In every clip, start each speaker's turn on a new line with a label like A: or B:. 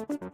A: The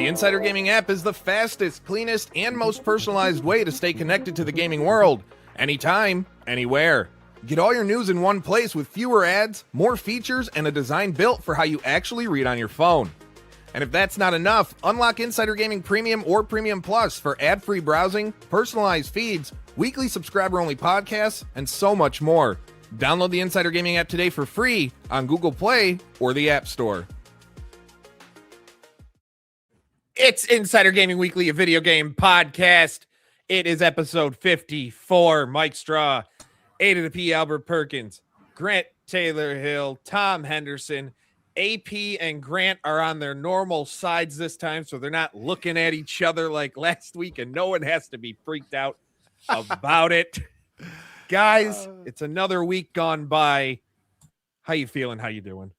A: Insider Gaming app is the fastest, cleanest, and most personalized way to stay connected to the gaming world. Anytime, anywhere. Get all your news in one place with fewer ads, more features, and a design built for how you actually read on your phone. And if that's not enough, unlock Insider Gaming Premium or Premium Plus for ad-free browsing, personalized feeds, weekly subscriber-only podcasts, and so much more. Download the Insider Gaming app today for free on Google Play or the App Store. It's Insider Gaming Weekly, a video game podcast. It is episode 54. Mike Straw, A to the P, Albert Perkins, Grant Taylor Hill, Tom Henderson. AP and Grant are on their normal sides this time, so they're not looking at each other like last week, and no one has to be freaked out about it. Guys, it's another week gone by. How you feeling? How you doing?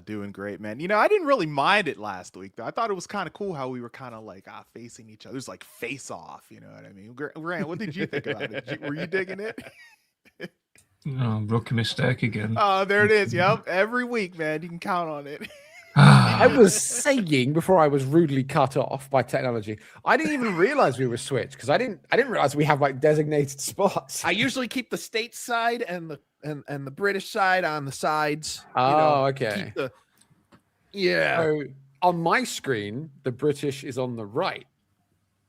B: Doing great, man. You know, I didn't really mind it last week, though. I thought it was kind of cool how we were kind of like facing each other. It was like face off, you know what I mean? Grant, what did you think about it? Were you digging it?
C: Oh, rookie mistake again.
B: Oh, there it is. Yep. Every week, man. You can count on it.
D: I was saying before I was rudely cut off by technology, I didn't even realize we were switched because I didn't realize we have like designated spots.
A: I usually keep the state side and the British side on the sides.
D: Oh, okay.
A: Yeah.
D: So on my screen, the British is on the right.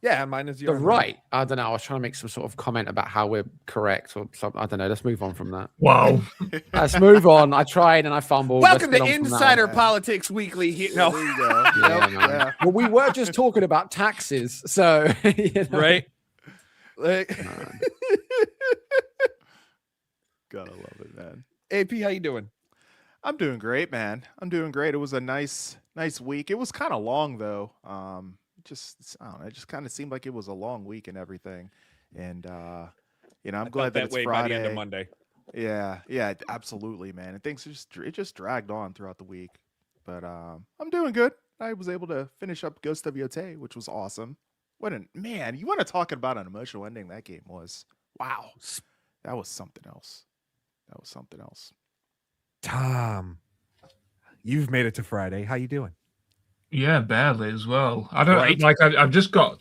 A: Yeah, mine is
D: The right. I don't know. I was trying to make some sort of comment about how we're correct or something. I don't know. Let's move on from that.
C: Wow.
D: Let's move on. I tried and I fumbled.
A: Welcome to Insider Politics Weekly.
B: No. There you go.
D: Yeah. Well, we were just talking about taxes, so you know.
A: Right. Like,
B: Gotta love it, man.
A: AP, how you doing?
B: I'm doing great, man. I'm doing great. It was a nice week. It was kind of long though. I don't know. It just kind of seemed like it was a long week and everything. And you know, I'm glad that it's
A: way
B: Friday.
A: by the end of Monday.
B: Yeah, absolutely, man. And things just dragged on throughout the week. But I'm doing good. I was able to finish up Ghost of Yotei, which was awesome. Man, you want to talk about an emotional ending that game was. Wow. That was something else.
A: Tom, you've made it to Friday. How you doing?
C: Yeah, barely as well. I don't
A: Right.
C: like. I've just got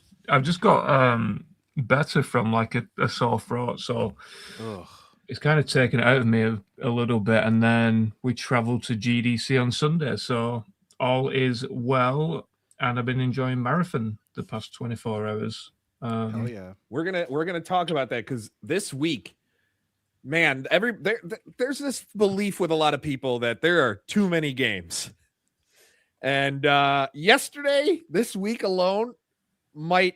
C: better from like a sore throat, so
B: Ugh.
C: it's kind of taken it out of me a little bit. And then we travelled to GDC on Sunday, so all is well. And I've been enjoying Marathon the past 24 hours.
B: Hell yeah.
A: We're gonna talk about that because this week, man, there's this belief with a lot of people that there are too many games. And yesterday, this week alone, might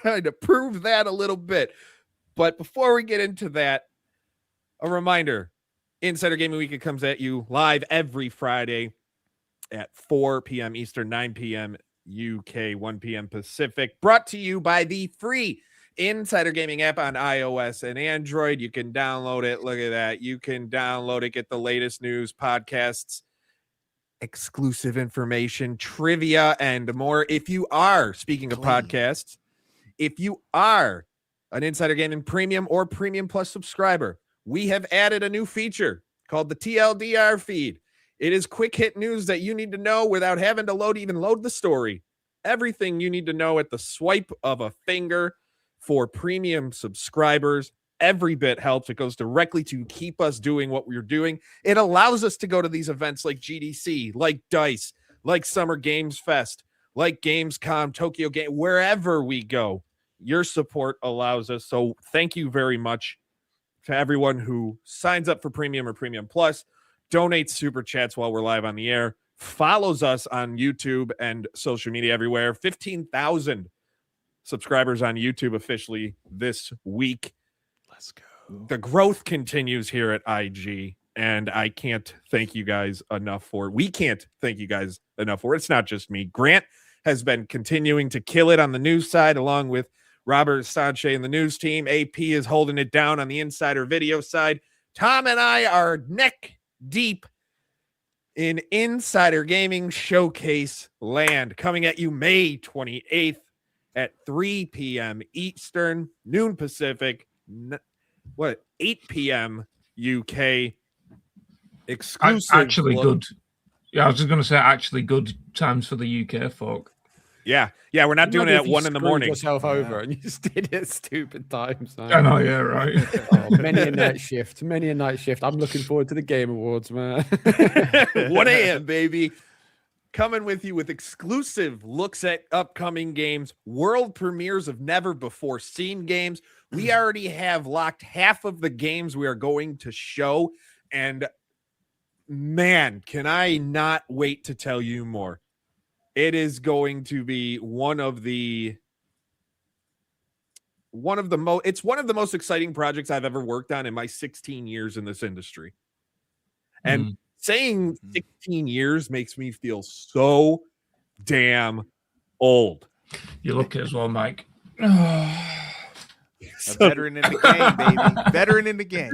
A: kind of prove that a little bit. But before we get into that, a reminder, Insider Gaming Week comes at you live every Friday at 4 p.m. Eastern, 9 p.m. UK, 1 p.m. Pacific. Brought to you by the free Insider Gaming app on iOS and Android. You can download it. Look at that. You can download it, get the latest news, podcasts, exclusive information, trivia, and more. If you are, speaking of podcasts, if you are an Insider Gaming Premium or Premium Plus subscriber, we have added a new feature called the TLDR feed. It is quick hit news that you need to know without having to load the story. Everything you need to know at the swipe of a finger for premium subscribers. Every bit helps. It goes directly to keep us doing what we're doing. It allows us to go to these events like GDC, like DICE, like Summer Games Fest, like Gamescom, Tokyo Game, wherever we go. Your support allows us. So thank you very much to everyone who signs up for Premium or Premium Plus, donates super chats while we're live on the air, follows us on YouTube and social media everywhere. 15,000 subscribers on YouTube officially this week.
B: Let's go.
A: The growth continues here at IG, and I can't thank you guys enough for it. We can't thank you guys enough for it. It's not just me. Grant has been continuing to kill it on the news side, along with Robert Sanchez and the news team. AP is holding it down on the Insider Video side. Tom and I are neck deep in Insider Gaming Showcase land, coming at you May 28th at 3 p.m. Eastern, noon Pacific, 8 p.m. UK. Exclusive.
C: Actually good. Yeah, I was just going to say actually good times for the UK folk.
A: Yeah, we're not doing it at 1 in the morning.
D: Yourself over and you just did it at stupid times.
C: I know, yeah, right.
D: Many a night shift. I'm looking forward to the Game Awards, man.
A: 1 a.m., baby. Coming with you with exclusive looks at upcoming games, world premieres of never before seen games. We already have locked half of the games we are going to show, and man, can I not wait to tell you more. It is going to be one of the most exciting projects I've ever worked on in my 16 years in this industry. And saying 16 years makes me feel so damn old.
C: You look it as well, Mike.
B: A veteran in the game, baby. Veteran in the game.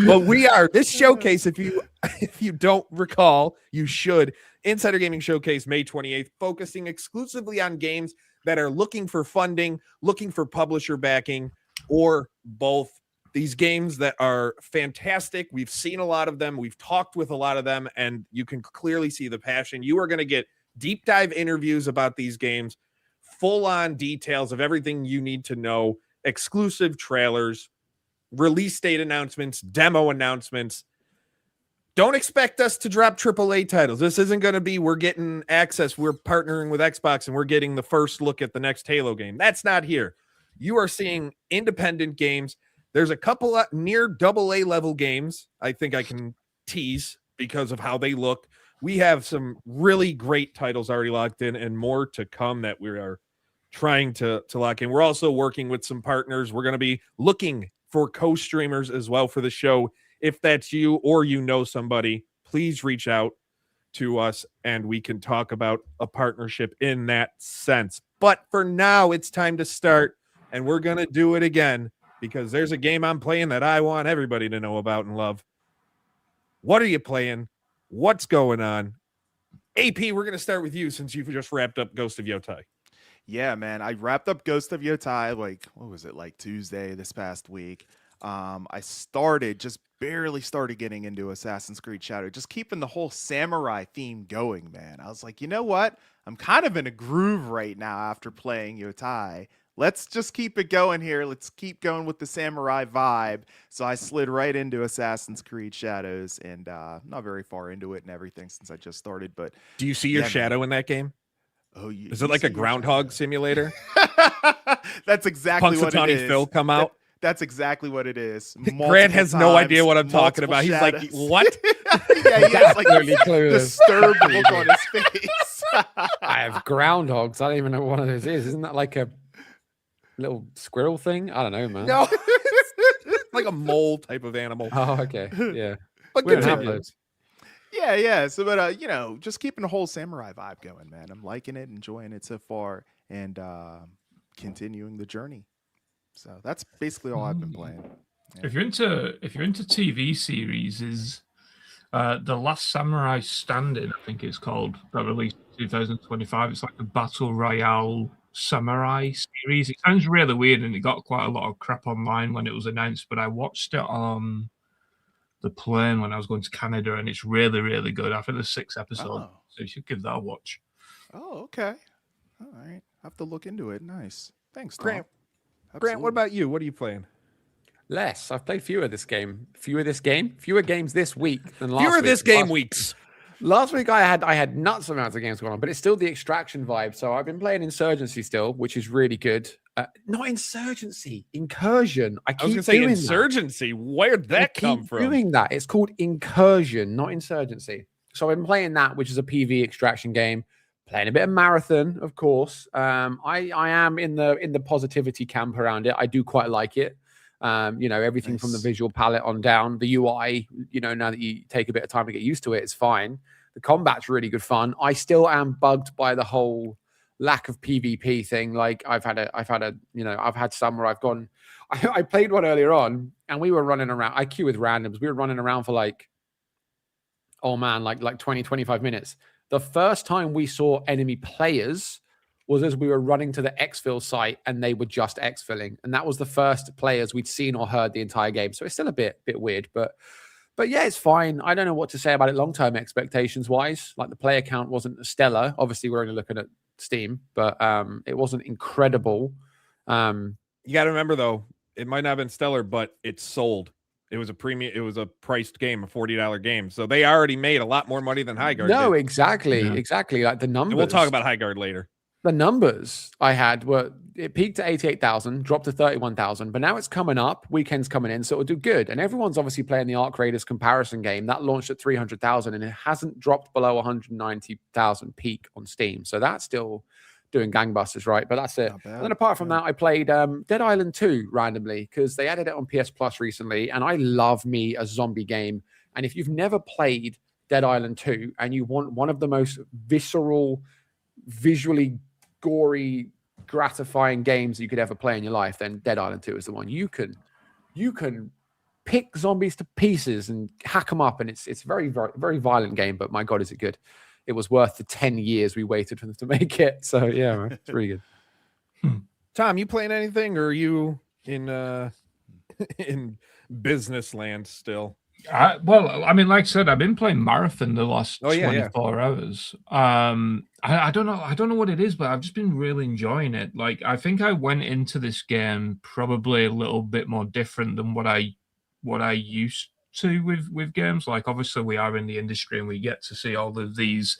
A: But we are this showcase. If you don't recall, you should. Insider Gaming Showcase May 28th, focusing exclusively on games that are looking for funding, looking for publisher backing, or both. These games that are fantastic. We've seen a lot of them. We've talked with a lot of them, and you can clearly see the passion. You are going to get deep dive interviews about these games, full on details of everything you need to know, exclusive trailers, release date announcements, demo announcements. Don't expect us to drop AAA titles. This isn't going to be we're getting access. We're partnering with Xbox and we're getting the first look at the next Halo game. That's not here. You are seeing independent games. There's a couple of near AA level games I think I can tease because of how they look. We have some really great titles already locked in and more to come that we are trying to lock in. We're also working with some partners. We're going to be looking for co-streamers as well for the show. If that's you or you know somebody, please reach out to us and we can talk about a partnership in that sense. But for now, it's time to start, and we're going to do it again because there's a game I'm playing that I want everybody to know about and love. What are you playing? What's going on? AP, we're going to start with you since you've just wrapped up Ghost of Yotai.
B: Yeah, man. I wrapped up Ghost of Yotai like Tuesday this past week. I barely started getting into Assassin's Creed Shadow, just keeping the whole samurai theme going, man. I was like, you know what? I'm kind of in a groove right now after playing Yotai. Let's just keep it going here. Let's keep going with the samurai vibe. So I slid right into Assassin's Creed Shadows, and not very far into it and everything since I just started. But
A: do you see your shadow in that game?
B: Oh,
A: is it like a groundhog simulator?
B: That's exactly what it is.
A: Phil come out.
B: That's exactly what it is.
A: Grant has no idea what I'm talking about. He's
B: shadows.
A: Like, what?
B: Yeah, he has like
D: Really
B: disturbed look on his face.
D: I have groundhogs. I don't even know what one of those is. Isn't that like a little squirrel thing? I don't know, man.
A: No, it's like a mole type of animal.
D: Oh, okay. Yeah.
A: But
D: We don't have
A: continue.
D: those.
B: Yeah. So, but just keeping the whole samurai vibe going, man. I'm liking it, enjoying it so far, and continuing the journey. So that's basically all I've been playing. Yeah.
C: If you're into TV series, is The Last Samurai Standing, I think it's called, that released in 2025. It's like a battle royale samurai series. It sounds really weird, and it got quite a lot of crap online when it was announced. But I watched it on the plane when I was going to Canada, and it's really, really good. I think there's 6 episodes, so you should give that a watch.
B: Oh, okay. All right. I have to look into it. Nice. Thanks, Tom.
A: Grant,
B: Absolutely.
A: what about you? What are you playing?
D: Less. I've played fewer this game. Fewer games this week than last week.
A: Fewer this game weeks.
D: Last week I had nuts amounts of games going on, but it's still the Extraction vibe. So I've been playing Insurgency still, which is really good. Not Insurgency, Incursion. I
A: was
D: keep
A: going to say
D: doing
A: Insurgency. Where'd that come from?
D: Doing that. It's called Incursion, not Insurgency. So I've been playing that, which is a PV extraction game. Playing a bit of Marathon, of course. I am in the positivity camp around it. I do quite like it. Everything from the visual palette on down, the UI, now that you take a bit of time to get used to it, it's fine. The combat's really good fun. I still am bugged by the whole lack of PvP thing. Like I've had some where I've gone, I played one earlier on and we were running around. I queue with randoms. We were running around for like 20, 25 minutes. The first time we saw enemy players was as we were running to the exfil site and they were just exfilling. And that was the first players we'd seen or heard the entire game. So it's still a bit weird, but yeah, it's fine. I don't know what to say about it long-term expectations wise. Like the player count wasn't stellar. Obviously we're only looking at Steam, but it wasn't incredible.
A: You got to remember though, it might not have been stellar, but it's sold. It was a priced game, a $40 game. So they already made a lot more money than Highguard
D: No,
A: did.
D: exactly.
C: Yeah.
D: Exactly. Like the numbers.
A: And we'll talk about Highguard later.
D: The numbers I had it peaked at 88,000, dropped to 31,000, but now it's coming up. Weekend's coming in, so it'll do good. And everyone's obviously playing the Arc Raiders comparison game that launched at 300,000 and it hasn't dropped below 190,000 peak on Steam. So that's still doing gangbusters, right? But that's it. And then apart from that, I played Dead Island 2 randomly because they added it on PS Plus recently, and I love me a zombie game. And if you've never played Dead Island 2 and you want one of the most visceral, visually gory, gratifying games you could ever play in your life, then Dead Island 2 is the one. You can pick zombies to pieces and hack them up, and it's a very, very, very violent game, but my God, is it good. It was worth the 10 years we waited for them to make it. So yeah, man, it's really good.
A: Tom, you playing anything, or are you in in business land still?
C: Like I said, I've been playing Marathon the last 24 hours. I don't know what it is, but I've just been really enjoying it. Like, I think I went into this game probably a little bit more different than what I used to with games. Like, obviously we are in the industry and we get to see all of these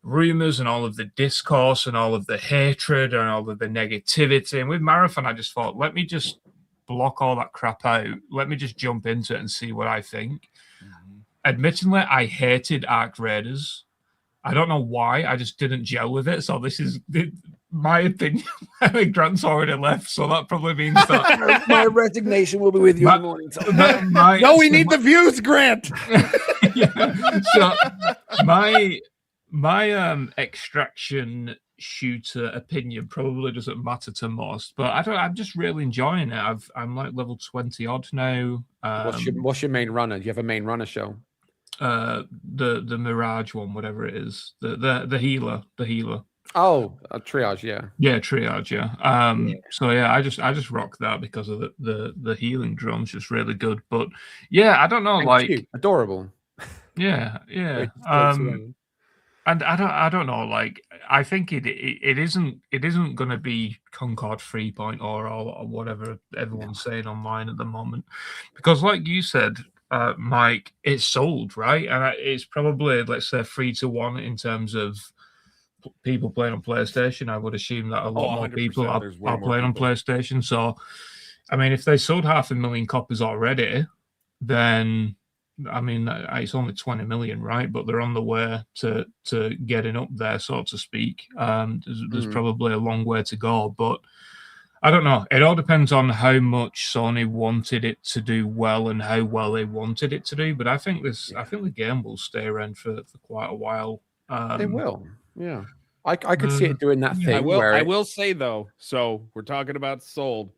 C: rumors and all of the discourse and all of the hatred and all of the negativity. And with Marathon, I just thought, let me just block all that crap out. Let me just jump into it and see what I think. Admittedly, I hated Arc Raiders. I don't know why. I just didn't gel with it. So this is my opinion. I think Grant's already left, so that probably means that
D: my resignation will be with you in the morning.
A: No, we need the views, Grant.
C: So my extraction shooter opinion probably doesn't matter to most, but I'm just really enjoying it. I'm like level 20 odd now.
D: What's your main runner? Do you have a main runner show?
C: The Mirage one, whatever it is, the healer.
D: Oh, a triage,
C: yeah, triage, yeah. So yeah, I just rock that because of the healing drone's just really good. But yeah, I don't know,
D: and
C: like
D: cute. Adorable.
C: Yeah. And I don't know, like, I think it isn't going to be Concord 3.0 or whatever everyone's saying online at the moment, because like you said, Mike, it's sold, right? And it's probably, let's say, 3-1 in terms of people playing on PlayStation. I would assume that a lot more people are playing on PlayStation. So, I mean, if they sold 500,000 copies already, then I mean, it's only 20 million, right? But they're on the way to getting up there, so to speak. There's probably a long way to go, but I don't know. It all depends on how much Sony wanted it to do well and how well they wanted it to do. But I think the game will stay around for quite a while.
D: They will. Yeah. I could see it doing that thing.
A: I will say though, so we're talking about sold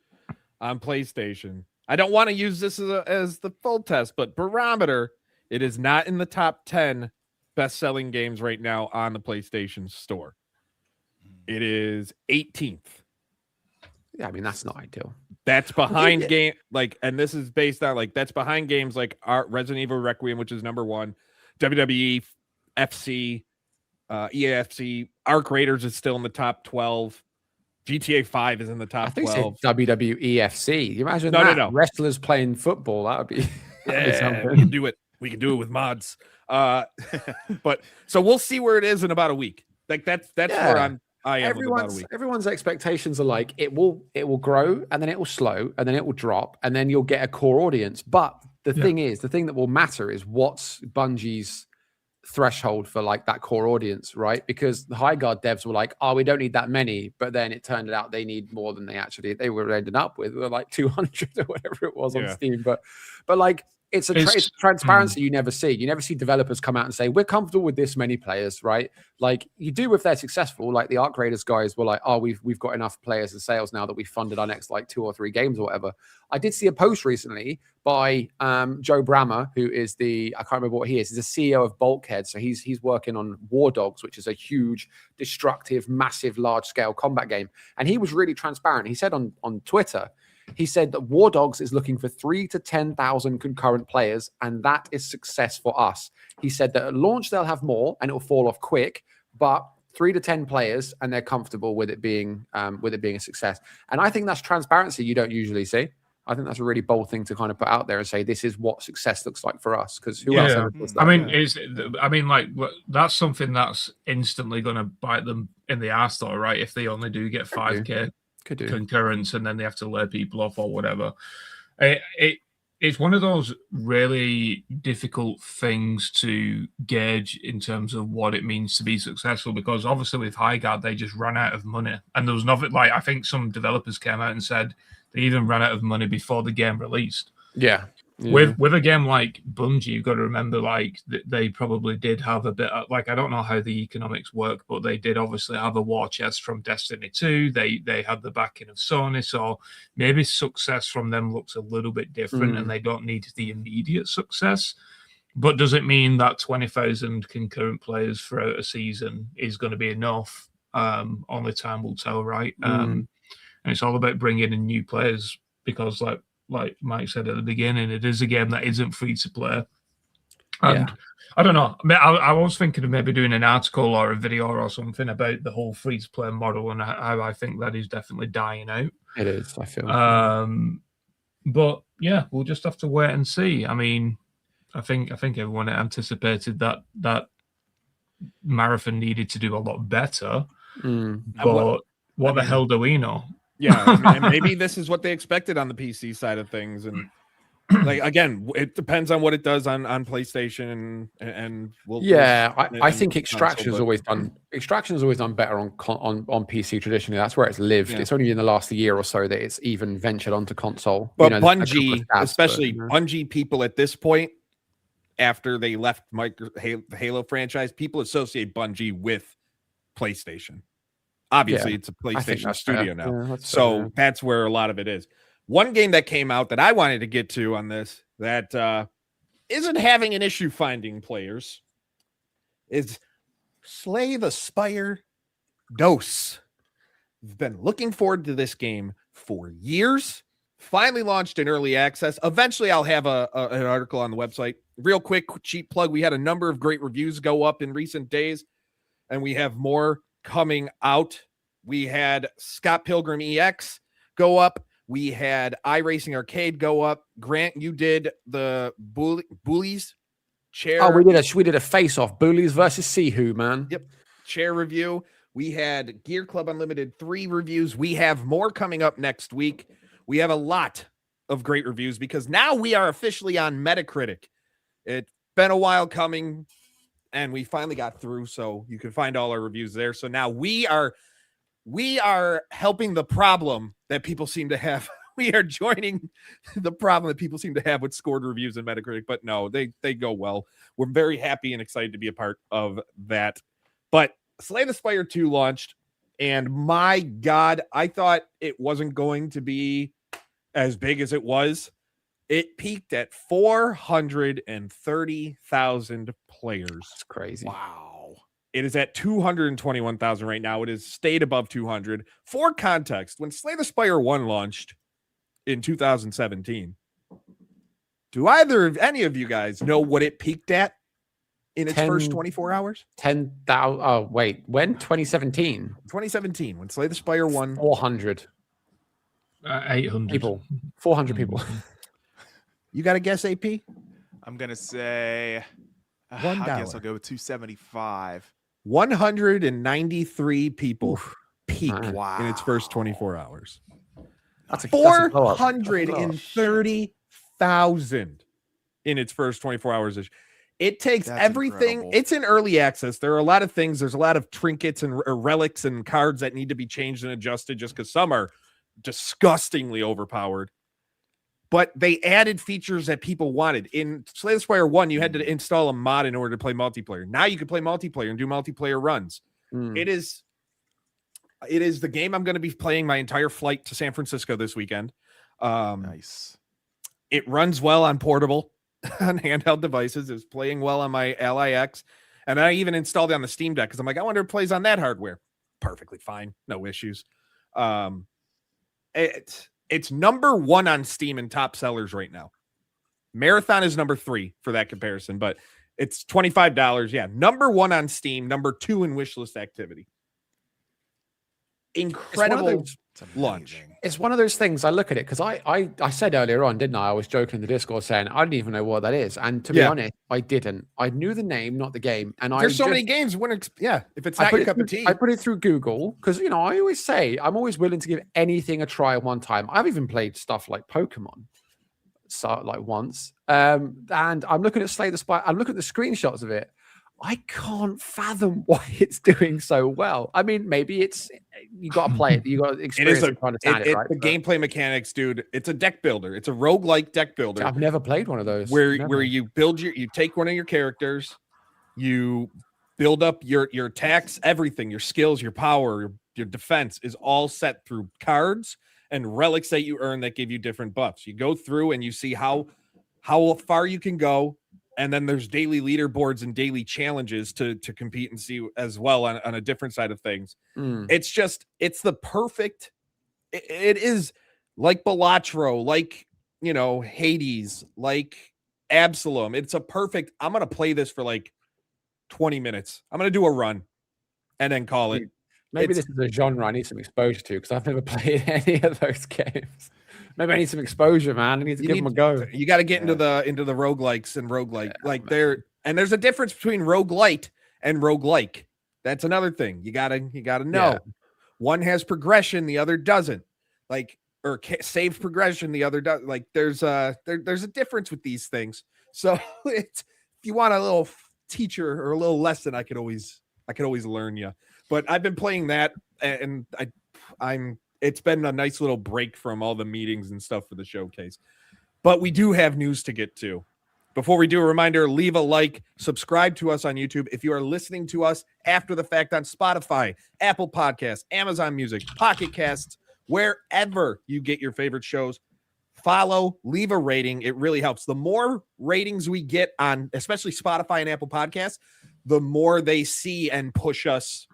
A: on PlayStation. I don't want to use this as the full test, but barometer, it is not in the top 10 best-selling games right now on the PlayStation Store. It is 18th.
D: Yeah, I mean, that's not ideal.
A: That's behind game and this is based on that's behind games like Resident Evil Requiem, which is number 1, WWE, FC, EAFC, Arc Raiders is still in the top 12. GTA 5 is in the top 12.
D: I think WWEFC. You imagine
A: No.
D: wrestlers playing football? That would be
A: we can do it. We can do it with mods. But so we'll see where it is in about a week. That's where I am.
D: Everyone's expectations are like it will grow and then it will slow and then it will drop and then you'll get a core audience. But the thing that will matter is what's Bungie's threshold for that core audience, right? Because the Highguard devs were like, oh, we don't need that many, but then it turned out they need more than they were ending up with. Were 200 or whatever it was on Steam, but it's transparency you never see. You never see developers come out and say, we're comfortable with this many players, right? Like you do if they're successful. Like the Arc Raiders guys were like, oh, we've got enough players and sales now that we've funded our next 2 or 3 games or whatever. I did see a post recently by Joe Brammer, who is I can't remember what he is. He's the CEO of Bulkhead. So he's working on War Dogs, which is a huge, destructive, massive, large-scale combat game. And he was really transparent. He said on Twitter, he said that War Dogs is looking for 3,000 to 10,000 concurrent players, and that is success for us. He said that at launch they'll have more, and it will fall off quick, but 3 to 10 players, and they're comfortable with it being a success. And I think that's transparency you don't usually see. I think that's a really bold thing to kind of put out there and say this is what success looks like for us. Because who else ever does that?
C: That's something that's instantly going to bite them in the arse, though, right? If they only do get 5K. Concurrence and then they have to lay people off or whatever. It's one of those really difficult things to gauge in terms of what it means to be successful, because obviously with Highguard they just ran out of money, and there was nothing I think some developers came out and said they even ran out of money before the game released. With a game like Bungie, you've got to remember they probably did have a bit of, I don't know how the economics work, but they did obviously have a war chest from Destiny 2. They had the backing of Sony, so maybe success from them looks a little bit different and they don't need the immediate success. But does it mean that 20,000 concurrent players for a season is going to be enough? Only time will tell, right? And it's all about bringing in new players because like Mike said at the beginning, it is a game that isn't free to play. And I don't know. I was thinking of maybe doing an article or a video or something about the whole free to play model and how I think that is definitely dying out.
D: It is, I feel.
C: But yeah, we'll just have to wait and see. I mean, I think everyone anticipated that Marathon needed to do a lot better. But what the hell do we know?
A: Yeah, and maybe this is what they expected on the PC side of things, and again, it depends on what it does on PlayStation, and
D: I think Extraction has always done better on PC traditionally. That's where it's lived. It's only in the last year or so that it's even ventured onto console.
A: But Bungie, Bungie people at this point, after they left the Halo franchise, people associate Bungie with PlayStation. Obviously, it's a PlayStation studio now. That's where a lot of it is. One game that came out that I wanted to get to on this that isn't having an issue finding players is Slay the Spire Dose. We've been looking forward to this game for years. Finally launched in early access. Eventually, I'll have an article on the website. Real quick, cheap plug. We had a number of great reviews go up in recent days, and we have more coming out. We had Scott Pilgrim EX go up. We had iRacing Arcade go up. Grant, you did the Bullies chair.
D: Oh, we did a face-off. Bullies versus Sihu, man.
A: Yep. Chair review. We had Gear Club Unlimited 3 reviews. We have more coming up next week. We have a lot of great reviews because now we are officially on Metacritic. It's been a while coming, and we finally got through, so you can find all our reviews there. So now we are helping the problem that people seem to have. We are joining the problem that people seem to have with scored reviews in Metacritic, but no, they go well. We're very happy and excited to be a part of that. But Slay the Spire 2 launched, and my God, I thought it wasn't going to be as big as it was. It peaked at 430,000 players.
D: That's crazy.
B: Wow.
A: It is at 221,000 right now. It has stayed above 200. For context, when Slay the Spire 1 launched in 2017, do any of you guys know what it peaked at in its first 24 hours?
D: 10,000. Oh, wait. When? 2017?
A: 2017, when Slay the Spire 1.
D: 400
C: 800
D: people. 400 people.
A: You got to guess, AP?
B: I'm going to say, I guess I'll go with 275.
A: 193 people peaked
B: Wow.
A: in its first 24 hours.
D: That's a
A: 430,000 in its first 24 hours. It takes everything.
B: Incredible.
A: It's in early access. There are a lot of things. There's a lot of trinkets and relics and cards that need to be changed and adjusted just because some are disgustingly overpowered. But they added features that people wanted. In Slay the Spire 1, you had to install a mod in order to play multiplayer. Now you can play multiplayer and do multiplayer runs. It is the game I'm going to be playing my entire flight to San Francisco this weekend.
B: Nice.
A: It runs well on portable, on handheld devices. It's playing well on my LIX. And I even installed it on the Steam Deck because I'm like, I wonder if it plays on that hardware. Perfectly fine. No issues. It's number 1 on Steam in top sellers right now. Marathon is number 3 for that comparison, but it's $25. Yeah. Number 1 on Steam, number 2 in wishlist activity. Incredible launch.
D: It's one of those things. I look at it because I said earlier on, didn't I? I was joking in the Discord saying I didn't even know what that is, and to be honest, I didn't. I knew the name, not the game, and
A: there's so many games when it's if it's not your cup of tea.
D: I put it through Google because I always say I'm always willing to give anything a try one time. I've even played stuff like Pokemon, so like once, and I'm looking at Slay the Spire. I'm looking at the screenshots of it. I can't fathom why it's doing so well. I mean, maybe it's you got to play it. You got to experience it to understand it, right?
A: The gameplay mechanics, dude. It's a deck builder. It's a roguelike deck builder.
D: I've never played one of those.
A: Where you take one of your characters, you build up your attacks, everything, your skills, your power, your defense is all set through cards and relics that you earn that give you different buffs. You go through and you see how far you can go. And then there's daily leaderboards and daily challenges to compete and see as well on a different side of things. It's the perfect. It is like Balatro, like, Hades, like Absalom. It's a perfect. I'm going to play this for like 20 minutes. I'm going to do a run and then call it.
D: Maybe this is a genre I need some exposure to because I've never played any of those games. Maybe I need some exposure, man. I need to give them a go.
A: You got to get into the roguelikes and roguelike. There's a difference between roguelite and roguelike. That's another thing. You gotta know. Yeah. One has progression, the other doesn't. Or saves progression, the other does. There's a difference with these things. So if you want a little teacher or a little lesson, I could always learn you. But I've been playing that, and it's been a nice little break from all the meetings and stuff for the showcase. But we do have news to get to. Before we do, a reminder, leave a like, subscribe to us on YouTube. If you are listening to us after the fact on Spotify, Apple Podcasts, Amazon Music, Pocket Casts, wherever you get your favorite shows, follow, leave a rating. It really helps. The more ratings we get on, especially Spotify and Apple Podcasts, the more they see and push us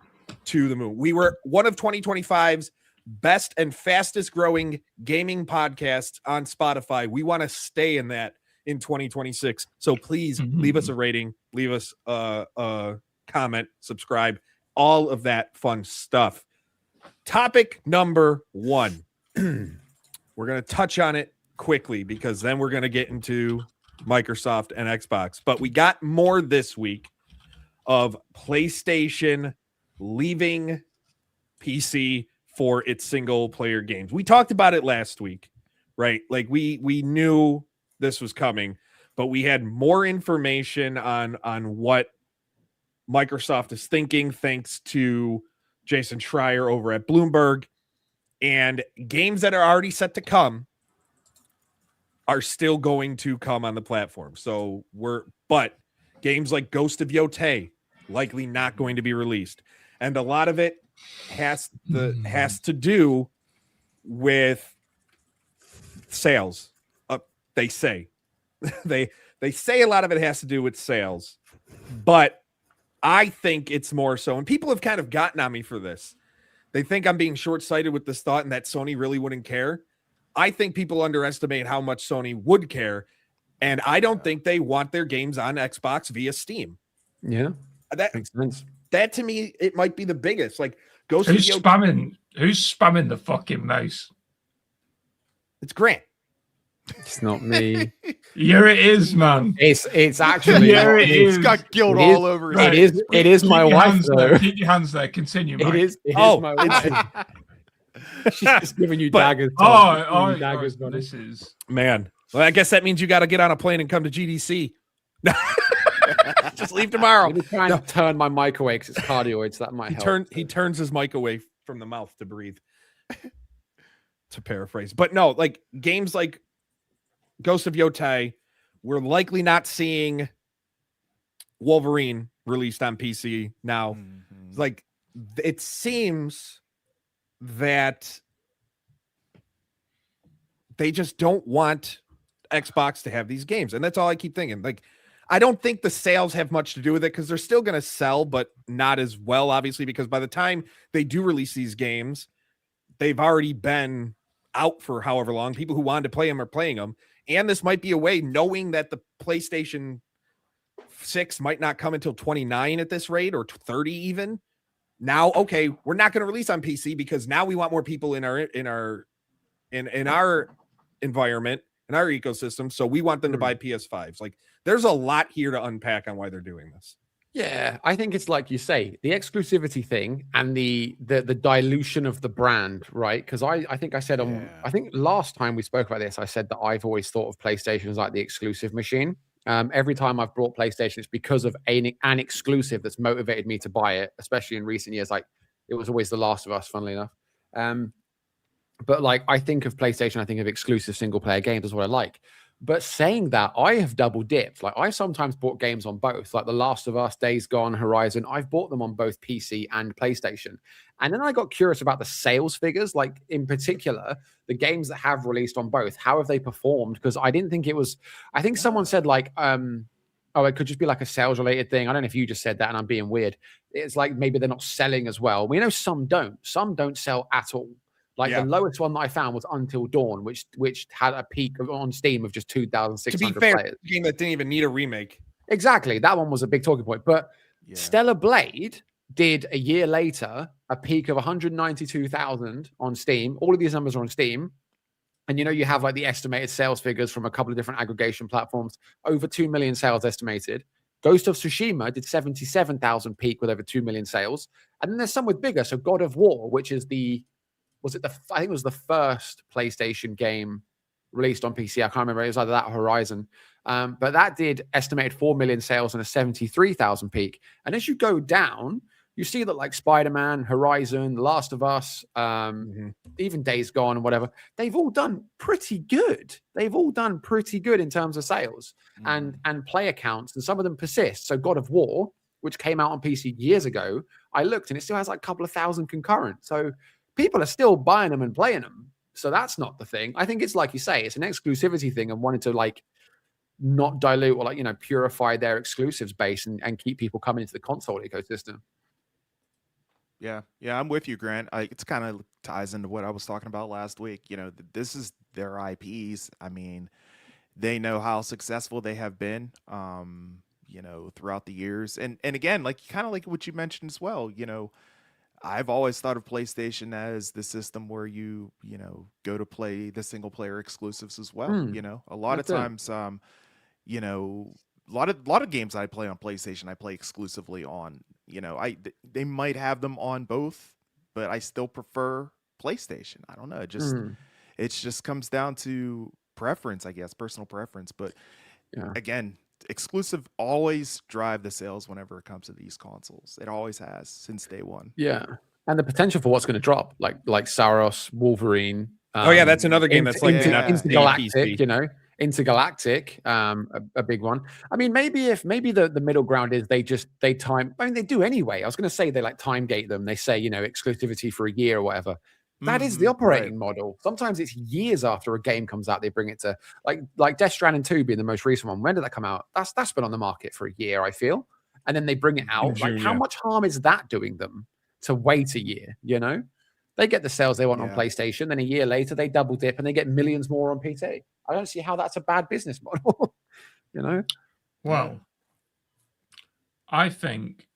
A: to the moon. We were one of 2025's best and fastest growing gaming podcasts on Spotify. We want to stay in that in 2026. So please leave us a rating, leave us a comment, subscribe, all of that fun stuff. Topic number 1. We're going to touch on it quickly because then we're going to get into Microsoft and Xbox. But we got more this week of PlayStation leaving PC for its single player games. We talked about it last week, right? We knew this was coming, but we had more information on what Microsoft is thinking thanks to Jason Schreier over at Bloomberg. And games that are already set to come are still going to come on the platform. So but games like Ghost of Yotei likely not going to be released. And a lot of it has to do with sales. They say they say a lot of it has to do with sales, but I think it's more so, and people have kind of gotten on me for this. They think I'm being short-sighted with this thought and that Sony really wouldn't care. I think people underestimate how much Sony would care, and I don't think they want their games on Xbox via Steam.
D: Yeah,
A: that
D: makes sense.
A: That to me, it might be the biggest. Like,
C: who's spamming the fucking mouse?
A: It's Grant.
D: It's not me.
C: Yeah, it is, man.
D: It's actually.
C: Yeah, it is.
B: It's got guilt all over his
D: face. It is my wife, though.
C: Keep your hands there. Continue, Mike.
D: It is my wife. She's just giving you daggers.
C: Daggers. This is
A: man. Well, I guess that means you got to get on a plane and come to GDC. Just leave tomorrow.
D: Let me try and turn my mic away because it's cardioid, so that might help.
A: He turns his mic away from the mouth to breathe. To paraphrase, but no, like games like Ghost of Yotei, we're likely not seeing Wolverine released on PC now. Mm-hmm. Like, it seems that they just don't want Xbox to have these games, and that's all I keep thinking. Like, I don't think the sales have much to do with it because they're still going to sell, but not as well, obviously, because by the time they do release these games, they've already been out for however long. People who wanted to play them are playing them. And this might be a way, knowing that the PlayStation 6 might not come until 29 at this rate, or 30 even. Now, okay, we're not going to release on PC because now we want more people in our environment, in our ecosystem. So we want them to buy PS5s. Like, there's a lot here to unpack on why they're doing this.
D: Yeah, I think it's like you say, the exclusivity thing and the dilution of the brand, right? Because I think I said I think last time we spoke about this, I said that I've always thought of PlayStation as like the exclusive machine. Every time I've brought PlayStation, it's because of an exclusive that's motivated me to buy it, especially in recent years. Like, it was always The Last of Us, funnily enough. But like, I think of PlayStation, I think of exclusive single player games is what I like. But saying that, I have double dipped. Like, I sometimes bought games on both, like The Last of Us, Days Gone, Horizon. I've bought them on both PC and PlayStation. And then I got curious about the sales figures, like in particular, the games that have released on both. How have they performed? Because I didn't think it was, I think someone said like, it could just be like a sales related thing. I don't know if you just said that and I'm being weird. It's like maybe they're not selling as well. We know some don't. Some don't sell at all. Like the lowest one that I found was Until Dawn, which had a peak on Steam of just 2,600
A: players. To be fair,
D: players.
A: A game that didn't even need a remake.
D: Exactly. That one was a big talking point. But Stellar Blade did a year later a peak of 192,000 on Steam. All of these numbers are on Steam. And you have like the estimated sales figures from a couple of different aggregation platforms. Over 2 million sales estimated. Ghost of Tsushima did 77,000 peak with over 2 million sales. And then there's some with bigger. So God of War, which is I think it was the first PlayStation game released on PC. I can't remember. It was either that or Horizon. But that did estimated 4 million sales and a 73,000 peak. And as you go down, you see that like Spider-Man, Horizon, The Last of Us, even Days Gone and whatever, they've all done pretty good. They've all done pretty good in terms of sales and player counts. And some of them persist. So God of War, which came out on PC years ago, I looked and it still has like a couple of thousand concurrent. So people are still buying them and playing them. So that's not the thing. I think it's like you say, it's an exclusivity thing and wanted to like not dilute or like, purify their exclusives base and keep people coming into the console ecosystem.
B: Yeah, I'm with you, Grant. It's kind of ties into what I was talking about last week. This is their IPs. I mean, they know how successful they have been, throughout the years. And again, like kind of like what you mentioned as well, I've always thought of PlayStation as the system where you go to play the single player exclusives as well. A lot of times, a lot of games I play on PlayStation, I play exclusively on, they might have them on both, but I still prefer PlayStation. I don't know. It just comes down to preference, I guess, personal preference. But again, exclusive always drive the sales whenever it comes to these consoles. It always has since day one.
D: Yeah. And the potential for what's going to drop, like Saros, Wolverine.
A: Oh yeah, that's another game that's like
D: Intergalactic, you know, Intergalactic, a big one. I mean, maybe the middle ground is they time. I mean, they do anyway. I was going to say they like time gate them. They say, you know, exclusivity for a year or whatever. That is the operating model. Sometimes it's years after a game comes out, they bring it to like Death Stranding 2 being the most recent one. When did that come out? That's been on the market for a year, I feel. And then they bring it out. Like, how much harm is that doing them to wait a year? You know, they get the sales they want on PlayStation, then a year later they double dip and they get millions more on PC. I don't see how that's a bad business model. You know?
C: Well, I think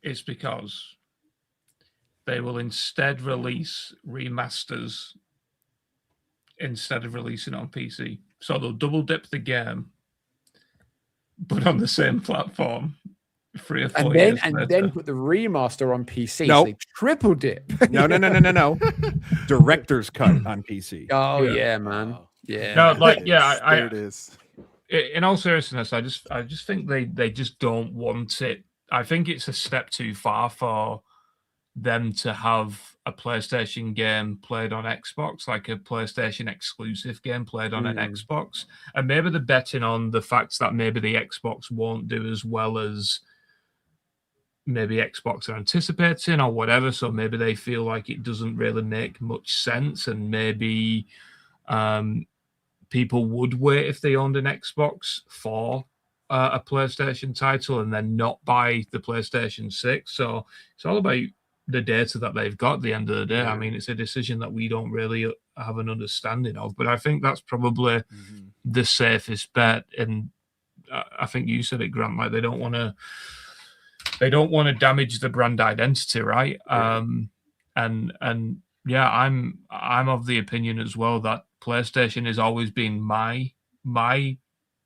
C: it's because they will instead release remasters instead of releasing it on PC. So they'll double dip the game, but on the same platform 3 or 4 years later.
D: And then put the remaster on PC.
A: No.
D: So they triple dip.
A: No. Director's cut on PC.
D: Oh yeah, man. Yeah.
C: No, like
B: There it is.
C: In all seriousness, I just think they just don't want it. I think it's a step too far for them to have a PlayStation game played on Xbox, like a PlayStation exclusive game played on an Xbox. And maybe they're betting on the fact that maybe the Xbox won't do as well as maybe Xbox are anticipating or whatever. So maybe they feel like it doesn't really make much sense, and maybe people would wait if they owned an Xbox for a PlayStation title and then not buy the PlayStation 6. So it's all about the data that they've got at the end of the day. I mean, it's a decision that we don't really have an understanding of, but I think that's probably the safest bet. And I think you said it, Grant, like they don't want to damage the brand identity, right? And yeah, I'm of the opinion as well that PlayStation has always been my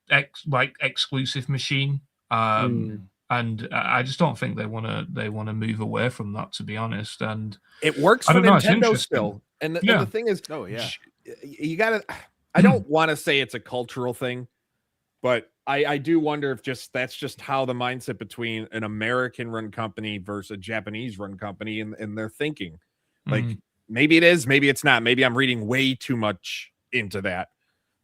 C: exclusive machine. And I just don't think they want to move away from that, to be honest. And
A: it works for Nintendo still. And the thing is, you gotta. I don't want to say it's a cultural thing, but I do wonder if that's just how the mindset between an American run company versus a Japanese run company and their thinking. Like maybe it is, maybe it's not. Maybe I'm reading way too much into that.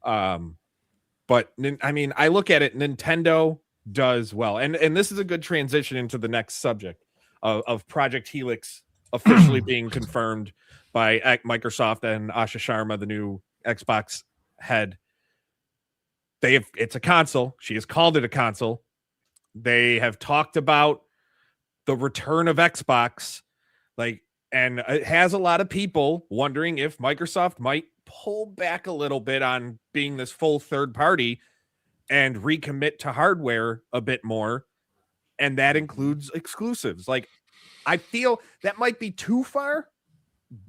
A: But I mean, I look at it, Nintendo does well, and this is a good transition into the next subject of Project Helix officially being confirmed by Microsoft and Asha Sharma, the new Xbox head. It's a console. She has called it a console. They have talked about the return of Xbox, and it has a lot of people wondering if Microsoft might pull back a little bit on being this full third party and recommit to hardware a bit more. And that includes exclusives. Like, I feel that might be too far,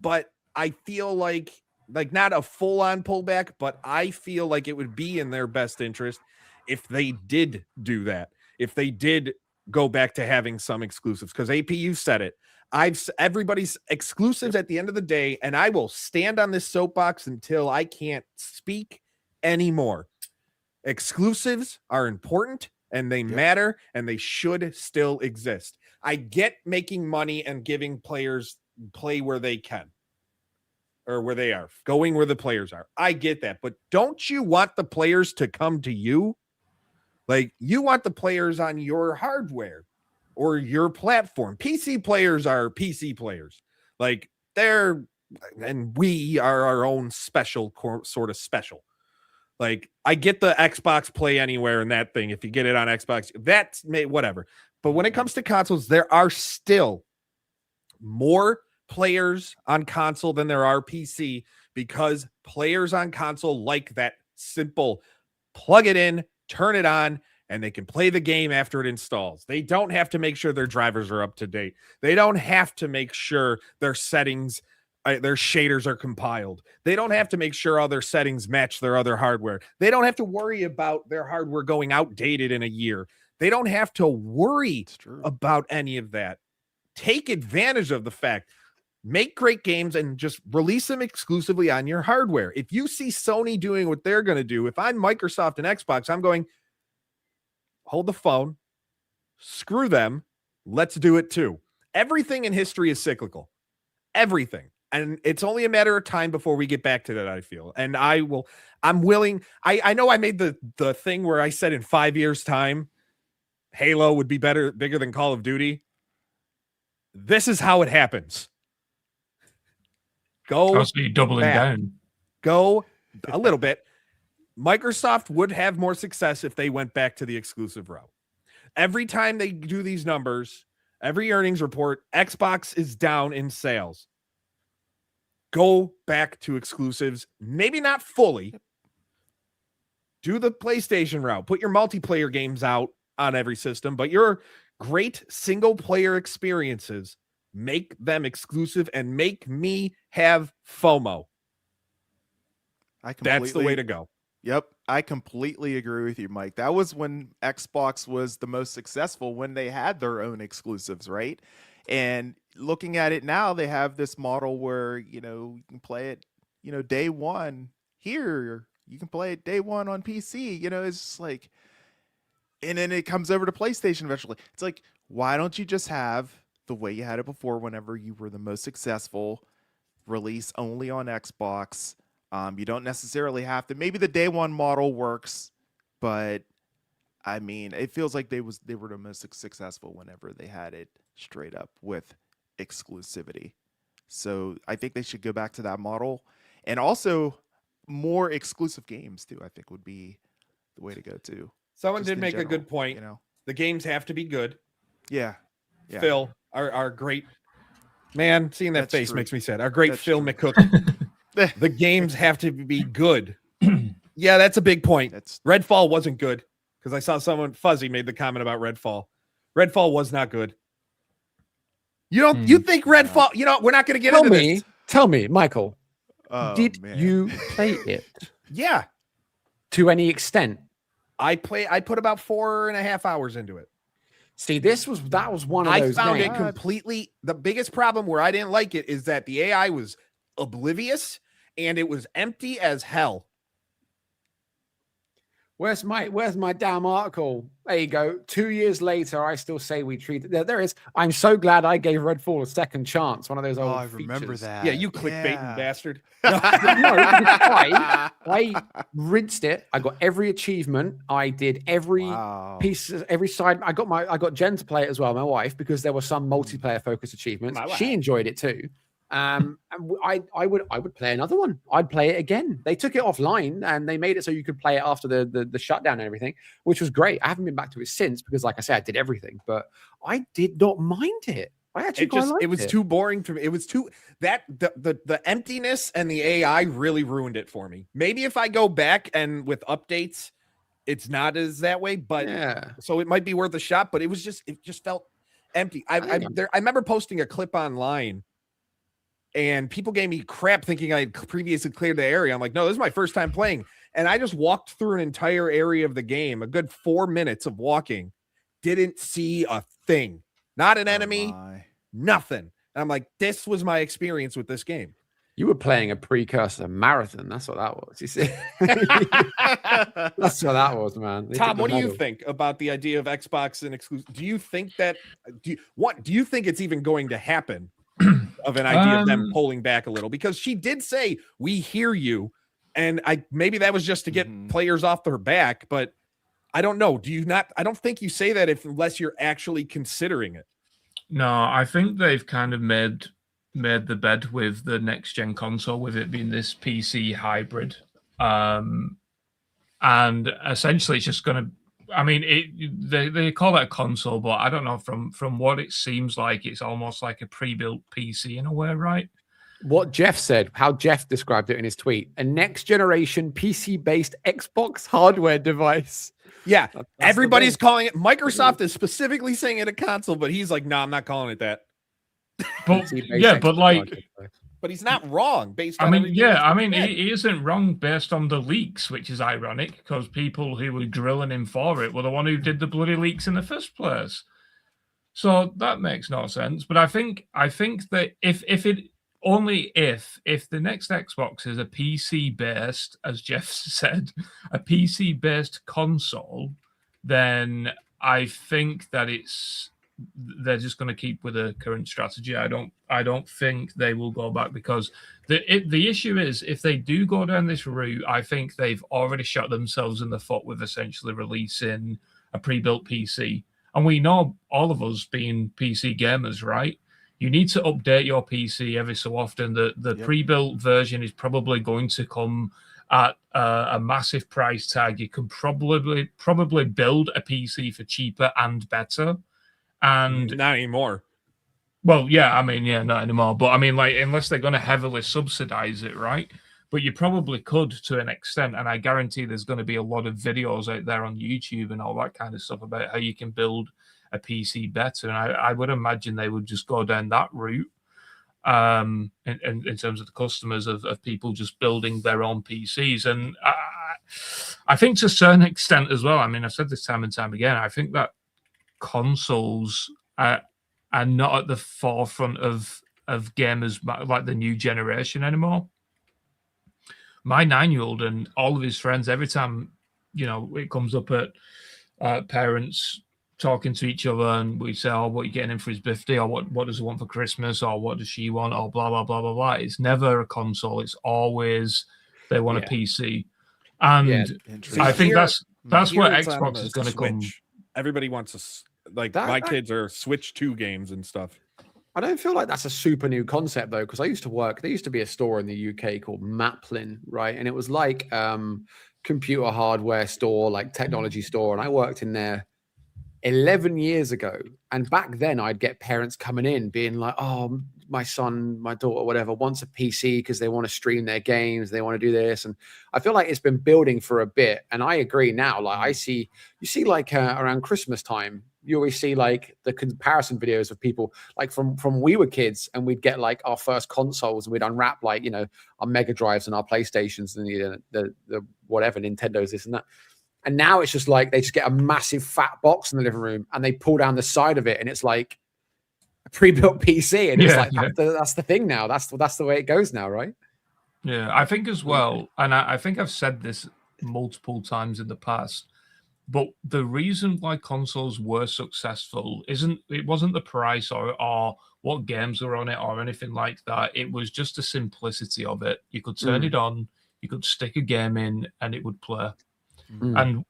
A: but I feel like not a full on pullback, but I feel like it would be in their best interest if they did do that. If they did go back to having some exclusives, because AP, you said it. Everybody's exclusives at the end of the day, and I will stand on this soapbox until I can't speak anymore. Exclusives are important and they matter, and they should still exist. I get making money and giving players play where they can, or where they are, going where the players are. I get that, but don't you want the players to come to you? Like, you want the players on your hardware or your platform. PC players are PC players. Like, and we are our own special sort of special. Like, I get the Xbox Play Anywhere and that thing. If you get it on Xbox, that's whatever. But when it comes to consoles, there are still more players on console than there are PC, because players on console like that simple plug it in, turn it on, and they can play the game after it installs. They don't have to make sure their drivers are up to date. They don't have to make sure their settings, their shaders are compiled. They don't have to make sure all their settings match their other hardware. They don't have to worry about their hardware going outdated in a year. They don't have to worry about any of that. Take advantage of the fact. Make great games and just release them exclusively on your hardware. If you see Sony doing what they're going to do, if I'm Microsoft and Xbox, I'm going, hold the phone, screw them, let's do it too. Everything in history is cyclical. everything. And it's only a matter of time before we get back to that, I feel. And I'm willing. I know I made the thing where I said in 5 years' time, Halo would be bigger than Call of Duty. This is how it happens. Go.
C: I'll see you doubling down.
A: Go a little bit. Microsoft would have more success if they went back to the exclusive route. Every time they do these numbers, every earnings report, Xbox is down in sales. Go back to exclusives. Maybe not fully. Do the PlayStation route. Put your multiplayer games out on every system, but your great single player experiences, make them exclusive and make me have FOMO. That's the way to go.
B: Yep, I completely agree with you, Mike. That was when Xbox was the most successful, when they had their own exclusives, right? And looking at it now, they have this model where, you can play it, day one here. You can play it day one on PC. It's just like, and then it comes over to PlayStation eventually. It's like, why don't you just have the way you had it before whenever you were the most successful, release only on Xbox? You don't necessarily have to. Maybe the day one model works, but I mean, it feels like they were the most successful whenever they had it straight up with exclusivity. So I think they should go back to that model, and also more exclusive games too. I think would be the way to go too.
A: Someone did make a good point. The games have to be good.
B: Yeah.
A: Phil, our great man, seeing that face makes me sad. Our great Phil McCook. The games have to be good. Yeah, that's a big point. Redfall wasn't good, because I saw someone, Fuzzy, made the comment about Redfall. Redfall was not good. You think Redfall? We're not going to get into this.
D: Tell me, Michael. Did you play it?
A: Yeah.
D: To any extent?
A: I put about 4.5 hours into it.
D: See, that was one of those.
A: I found
D: games.
A: it completely. The biggest problem where I didn't like it is that the AI was oblivious and it was empty as hell.
D: Where's my damn article? There you go. 2 years later, I still say we treat it. There is. I'm so glad I gave Redfall a second chance. One of those old.
B: I remember that.
A: Yeah, you clickbaiting bastard.
D: No, I rinsed it. I got every achievement. I did every piece, every side. I got Jen to play it as well, my wife, because there were some multiplayer focused achievements. She enjoyed it too. And I would play another one. I'd play it again. They took it offline and they made it so you could play it after the shutdown and everything, which was great. I haven't been back to it since because, like I said, I did everything, but I did not mind it. I actually
A: it was too boring for me. It was too the emptiness and the AI really ruined it for me. Maybe if I go back and with updates, it's not as that way, but so it might be worth a shot. But it just felt empty. I remember posting a clip online. And people gave me crap thinking I had previously cleared the area. I'm like, no, this is my first time playing. And I just walked through an entire area of the game, a good 4 minutes of walking. Didn't see a thing. Not an enemy, nothing. And I'm like, this was my experience with this game.
D: You were playing a precursor marathon. That's what that was. You see? That's what that was, man.
A: Tom, what do you think about the idea of Xbox and exclusive? Do you think that, do you think it's even going to happen? Of an idea of them pulling back a little, because she did say we hear you, and maybe that was just to get players off their back, but I don't know. Do you not? I don't think you say that unless you're actually considering it.
C: No, I think they've kind of made the bed with the next gen console, with it being this PC hybrid, and essentially it's just going to. I mean, they call it a console, but I don't know. From what it seems like, it's almost like a pre-built PC in a way, right?
D: What Jeff said, how Jeff described it in his tweet: a next-generation PC-based Xbox hardware device.
A: Yeah, everybody's calling it. Microsoft is specifically saying it a console, but he's like, "No, I'm not calling it that."
C: But yeah, but like.
A: But he's not wrong based on.
C: He isn't wrong based on the leaks, which is ironic because people who were drilling him for it were the one who did the bloody leaks in the first place. So that makes no sense. But I think that if the next Xbox is a PC based, as Jeff said, a PC based console, then I think that it's they're just going to keep with the current strategy. I don't think they will go back, because the issue is, if they do go down this route, I think they've already shot themselves in the foot with essentially releasing a pre-built PC. And we know, all of us being PC gamers, right? You need to update your PC every so often. The pre-built version is probably going to come at a massive price tag. You can probably build a PC for cheaper and better. And
E: not anymore.
C: Well, yeah, I mean, yeah, not anymore. But I mean, like, unless they're going to heavily subsidize it, right? But you probably could to an extent. And I guarantee there's going to be a lot of videos out there on YouTube and all that kind of stuff about how you can build a PC better. And I would imagine they would just go down that route in terms of the customers, of people just building their own PCs. And I think to a certain extent as well, I mean, I've said this time and time again, I think that consoles are not at the forefront of gamers like the new generation anymore. My 9-year-old and all of his friends, every time, you know, it comes up at parents talking to each other, and we say, oh, what are you getting him for his birthday, or what does he want for Christmas, or what does she want, or blah blah blah blah blah. It's never a console. It's always they want a PC. And I think that's where Xbox is going to come.
E: Everybody wants my kids are Switch 2 games and stuff.
D: I don't feel like that's a super new concept, though, because I used to work. There used to be a store in the UK called Maplin, right? And it was like computer hardware store, like technology store. And I worked in there 11 years ago. And back then I'd get parents coming in being like, oh, my son, my daughter, whatever, wants a PC because they want to stream their games. They want to do this. And I feel like it's been building for a bit. And I agree now. Like you see like around Christmas time, you always see like the comparison videos of people like from we were kids, and we'd get like our first consoles and we'd unwrap like, you know, our Mega Drives and our PlayStations and the whatever, Nintendos, this and that. And now it's just like they just get a massive fat box in the living room and they pull down the side of it and it's like a pre-built PC. And it's like that's the thing now. That's the way it goes now, right?
C: Yeah, I think as well, and I think I've said this multiple times in the past, but the reason why consoles were successful wasn't the price or what games were on it or anything like that. It was just the simplicity of it. You could turn it on, you could stick a game in, and it would play. And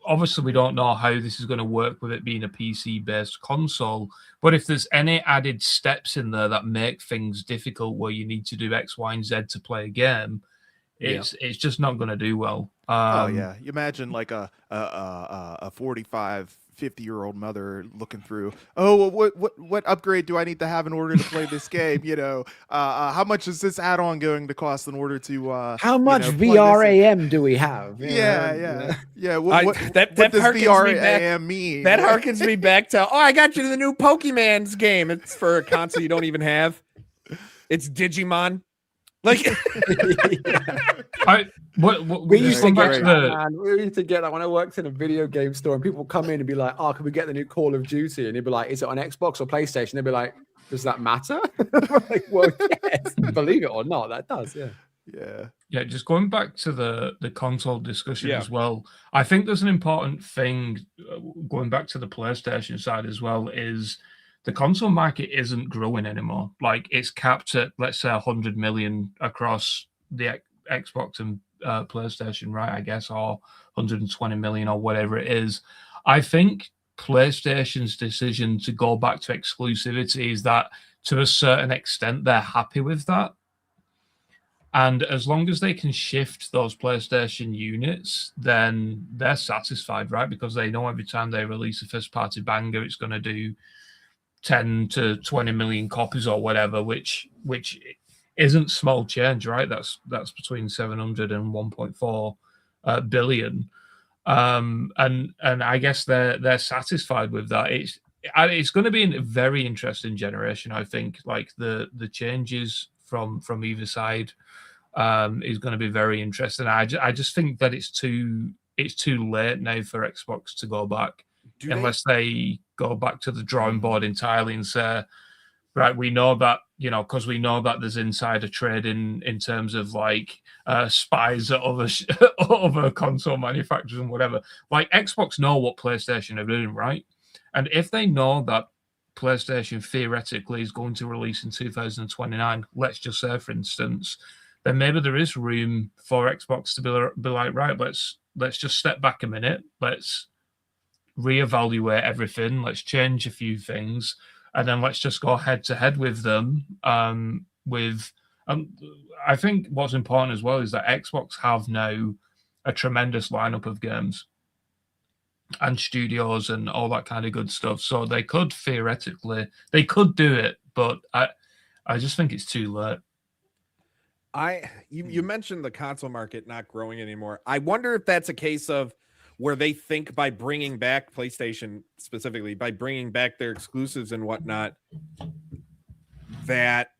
C: obviously, we don't know how this is going to work with it being a PC-based console. But if there's any added steps in there that make things difficult, where you need to do X, Y, and Z to play a game, it's just not going to do well.
B: You imagine like a 45, 50-year-old mother looking through, what upgrade do I need to have in order to play this game? You know, how much is this add-on going to cost in order to
D: how much VRAM do we have?
B: What does VRAM mean?
E: That harkens me back to, I got you the new Pokemon's game. It's for a console you don't even have. It's Digimon. Like
D: we used to get that when I worked in a video game store, and people come in and be like, oh, can we get the new Call of Duty? And they'd be like, is it on Xbox or PlayStation? They'd be like, does that matter? Like, well, yes, believe it or not, that does.
C: Yeah, just going back to the console discussion as well, I think there's an important thing going back to the PlayStation side as well, is the console market isn't growing anymore. Like, it's capped at, let's say, 100 million across the Xbox and PlayStation, right? I guess, or 120 million or whatever it is. I think PlayStation's decision to go back to exclusivity is that, to a certain extent, they're happy with that. And as long as they can shift those PlayStation units, then they're satisfied, right? Because they know every time they release a first-party banger, it's going to do 10 to 20 million copies or whatever, which isn't small change, right? That's between 700 and 1.4 billion. And I guess they're satisfied with that. It's going to be a very interesting generation, I think. Like the changes from either side is going to be very interesting. I just think that it's too late now for Xbox to go back, unless they go back to the drawing board entirely and say, right, we know that, because we know that there's insider trading in terms of like spies at other console manufacturers and whatever. Like, Xbox know what PlayStation are doing, right? And if they know that PlayStation theoretically is going to release in 2029, let's just say, for instance, then maybe there is room for Xbox to be like, right, let's just step back a minute, let's reevaluate everything, let's change a few things, and then let's just go head to head with them. I think what's important as well is that Xbox have now a tremendous lineup of games and studios and all that kind of good stuff. So they could theoretically, they could do it, but I just think it's too late.
E: You mentioned the console market not growing anymore. I wonder if that's a case of where they think by bringing back PlayStation specifically, by bringing back their exclusives and whatnot, that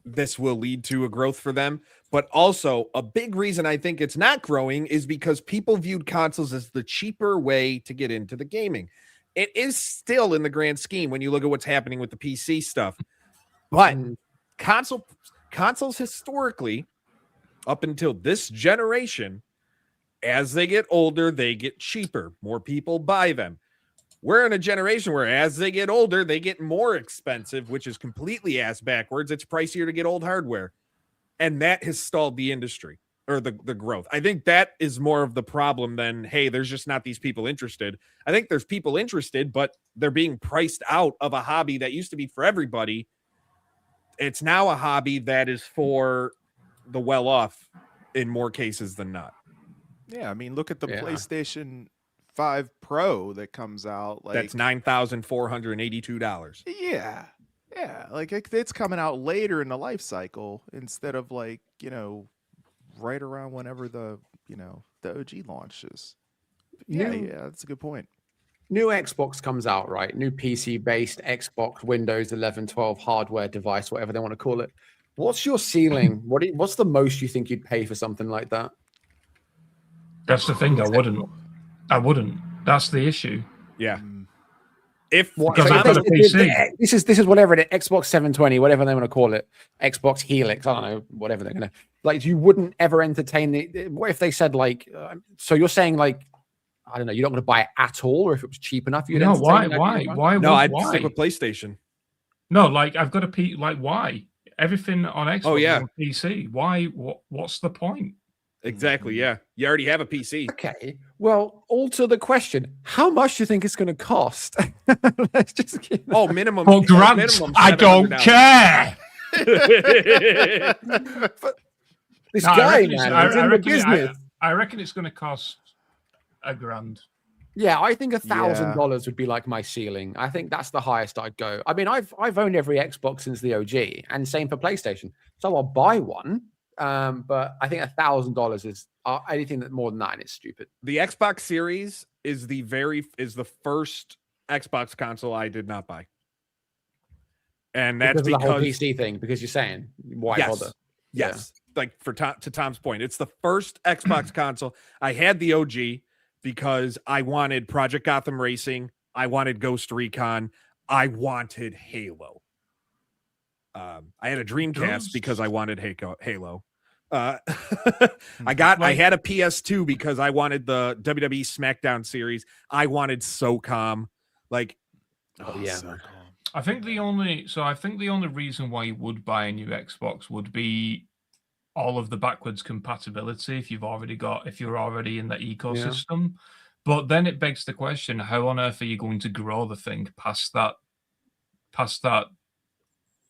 E: this will lead to a growth for them. But also a big reason I think it's not growing is because people viewed consoles as the cheaper way to get into the gaming. It is still in the grand scheme when you look at what's happening with the PC stuff. But consoles historically, up until this generation, as they get older, they get cheaper. More people buy them. We're in a generation where as they get older, they get more expensive, which is completely ass backwards. It's pricier to get old hardware. And that has stalled the industry or the growth. I think that is more of the problem than, hey, there's just not these people interested. I think there's people interested, but they're being priced out of a hobby that used to be for everybody. It's now a hobby that is for the well-off in more cases than not.
B: Yeah, I mean, look at the PlayStation 5 Pro that comes out. Like,
E: that's $9,482.
B: Yeah. Yeah, like it's coming out later in the life cycle instead of like, right around whenever the OG launches. Yeah, that's a good point.
D: New Xbox comes out, right? New PC-based Xbox, Windows 11, 12 hardware device, whatever they want to call it. What's your ceiling? What's the most you think you'd pay for something like that?
C: That's the thing. I wouldn't. That's the issue.
E: Yeah.
C: Because I've got a PC.
D: This is whatever it is, Xbox 720, whatever they want to call it, Xbox Helix, I don't know, whatever they're gonna like. You wouldn't ever entertain the. What if they said like? So you're saying like, I don't know, you're not going to buy it at all, or if it was cheap enough, you'd.
C: No, why?
E: No, I'd stick with PlayStation.
C: No, like I've got a like why everything on Xbox?
E: Oh yeah,
C: on PC. Why? What's the point?
E: Exactly. Yeah, you already have a PC.
D: Okay. Well, alter the question. How much do you think it's going to cost? Let's just get
E: minimum.
C: Well, Grant, I don't care.
D: This guy, man, in the business.
C: I reckon it's going to cost $1,000.
D: Yeah, I think $1,000 would be like my ceiling. I think that's the highest I'd go. I mean, I've owned every Xbox since the OG, and same for PlayStation. So I'll buy one. But I think $1,000 is anything that more than that, and it's stupid.
E: The Xbox Series is the first Xbox console I did not buy, and that's
D: because of the whole PC thing. Because you're saying why bother?
E: Yes, like to Tom's point, it's the first Xbox console. I had the OG because I wanted Project Gotham Racing, I wanted Ghost Recon, I wanted Halo. I had a Dreamcast because I wanted Halo. I had a PS2 because I wanted the WWE SmackDown series. I wanted SOCOM. Like,
B: SOCOM.
C: I think the only reason why you would buy a new Xbox would be all of the backwards compatibility if you're already in the ecosystem. Yeah. But then it begs the question: how on earth are you going to grow the thing past that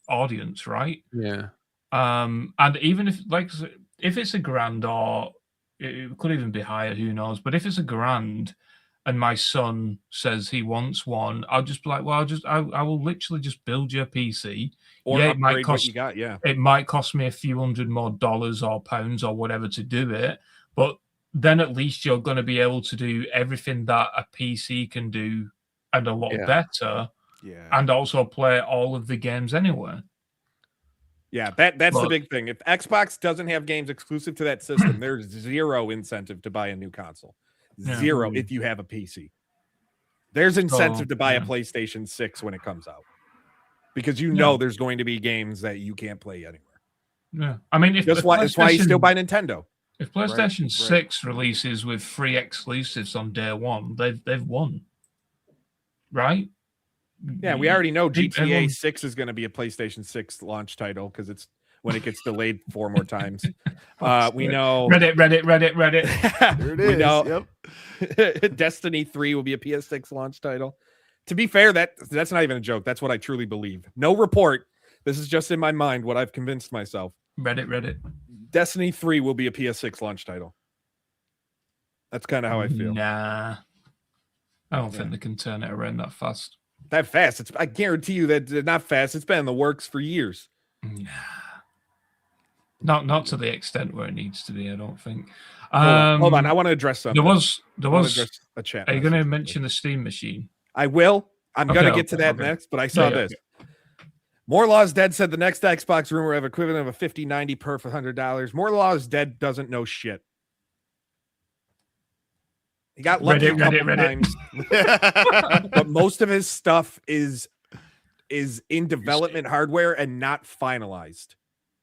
C: audience, right?
D: Yeah.
C: And even if it's $1,000 or it could even be higher, who knows? But if it's $1,000 and my son says he wants one, I'll just be like, well, I will literally just build you a PC.
E: Or
C: it might cost
E: what you got,
C: it might cost me a few $100 more or pounds or whatever to do it, but then at least you're going to be able to do everything that a PC can do and a lot better.
B: Yeah.
C: And also play all of the games anyway.
E: Yeah, that's the big thing. If Xbox doesn't have games exclusive to that system, there's zero incentive to buy a new console. Zero if you have a PC. There's incentive to buy a PlayStation 6 when it comes out. Because know there's going to be games that you can't play anywhere.
C: Yeah. I mean,
E: that's why you still buy Nintendo.
C: If PlayStation 6 releases with free exclusives on day one, they've won. Right?
E: Yeah, we already know GTA
C: everyone-
E: 6 is going to be a PlayStation 6 launch title because it's when it gets delayed 4 more times. We know
C: Reddit.
B: There it
E: we
B: is.
E: know
B: Yep.
E: Destiny 3 will be a PS6 launch title. To be fair, that's not even a joke. That's what I truly believe. No report. This is just in my mind what I've convinced myself.
C: Reddit.
E: Destiny 3 will be a PS6 launch title. That's kind of how I feel.
C: Nah. I don't think they can turn it around that fast.
E: That fast. I guarantee you that not fast. It's been in the works for years.
C: Nah. Not to the extent where it needs to be, I don't think.
E: Hold on. I want to address something.
C: There was
E: address a chat.
C: Are you going to mention the Steam machine?
E: I will. I'm going to get to that
C: okay.
E: next, but I saw this. More Law is Dead said the next Xbox rumor have equivalent of a 5090 perf for $100. More Law is Dead doesn't know shit. He got lucky a couple times, but most of his stuff is in development hardware and not finalized.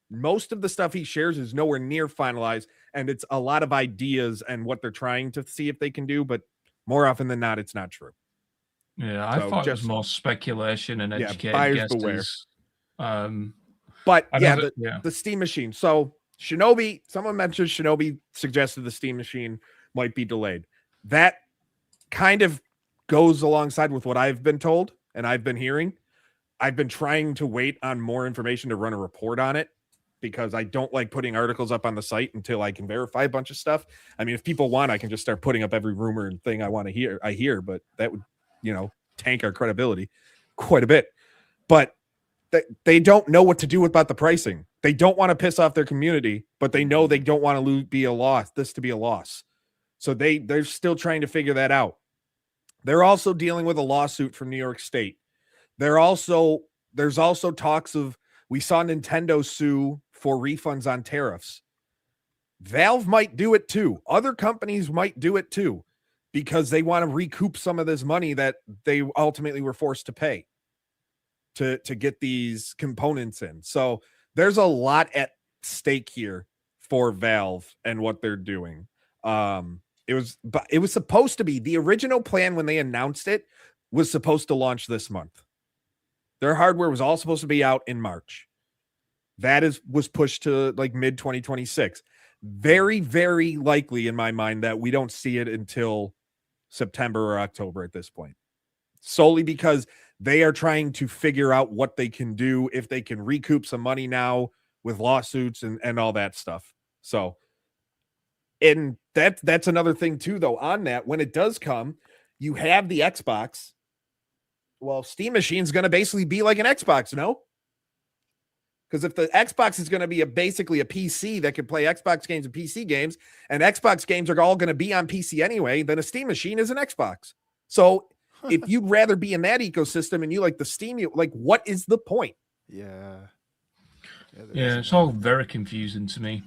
E: Most of the stuff he shares is nowhere near finalized, and it's a lot of ideas and what they're trying to see if they can do, but more often than not, it's not true.
C: Yeah, I thought it was more speculation and educated
E: buyers beware.
C: guesses.
E: But the Steam machine. So Shinobi, someone mentioned Shinobi suggested the Steam machine might be delayed. That kind of goes alongside with what I've been told and I've been hearing. I've been trying to wait on more information to run a report on it because I don't like putting articles up on the site until I can verify a bunch of stuff. I mean, if people want, I can just start putting up every rumor and thing I want to hear, but that would, tank our credibility quite a bit. But they don't know what to do about the pricing. They don't want to piss off their community, but they know they don't want to be a loss. So they're still trying to figure that out. They're also dealing with a lawsuit from New York State. There's also talks of, we saw Nintendo sue for refunds on tariffs. Valve might do it too. Other companies might do it too, because they want to recoup some of this money that they ultimately were forced to pay to get these components in. So there's a lot at stake here for Valve and what they're doing. It was supposed to be, the original plan when they announced it was supposed to launch this month. Their hardware was all supposed to be out in March. That was pushed to like mid 2026. Very, very likely in my mind that we don't see it until September or October at this point, solely because they are trying to figure out what they can do, if they can recoup some money now with lawsuits and all that stuff. So, and that's another thing too, though, on that, when it does come, you have the Xbox. Well, Steam Machine's going to basically be like an Xbox, no? Because if the Xbox is going to be basically a PC that can play Xbox games and PC games, and Xbox games are all going to be on PC anyway, then a Steam Machine is an Xbox. So if you'd rather be in that ecosystem and you like the Steam, what is the point?
B: Yeah,
C: it's all very confusing to me.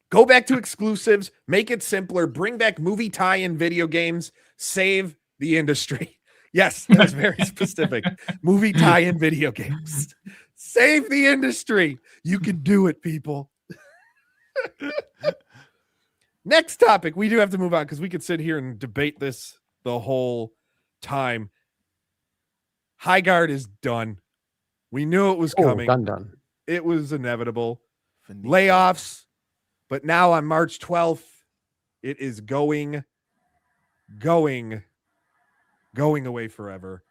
E: Go back to exclusives, make it simpler, bring back movie tie-in video games, save the industry. Yes, that's very specific. Movie tie-in video games. Save the industry. You can do it, people. Next topic. We do have to move on because we could sit here and debate this the whole time. Highguard is done. We knew it was coming.
D: Done.
E: It was inevitable. Layoffs. But now on March 12th, it is going away forever.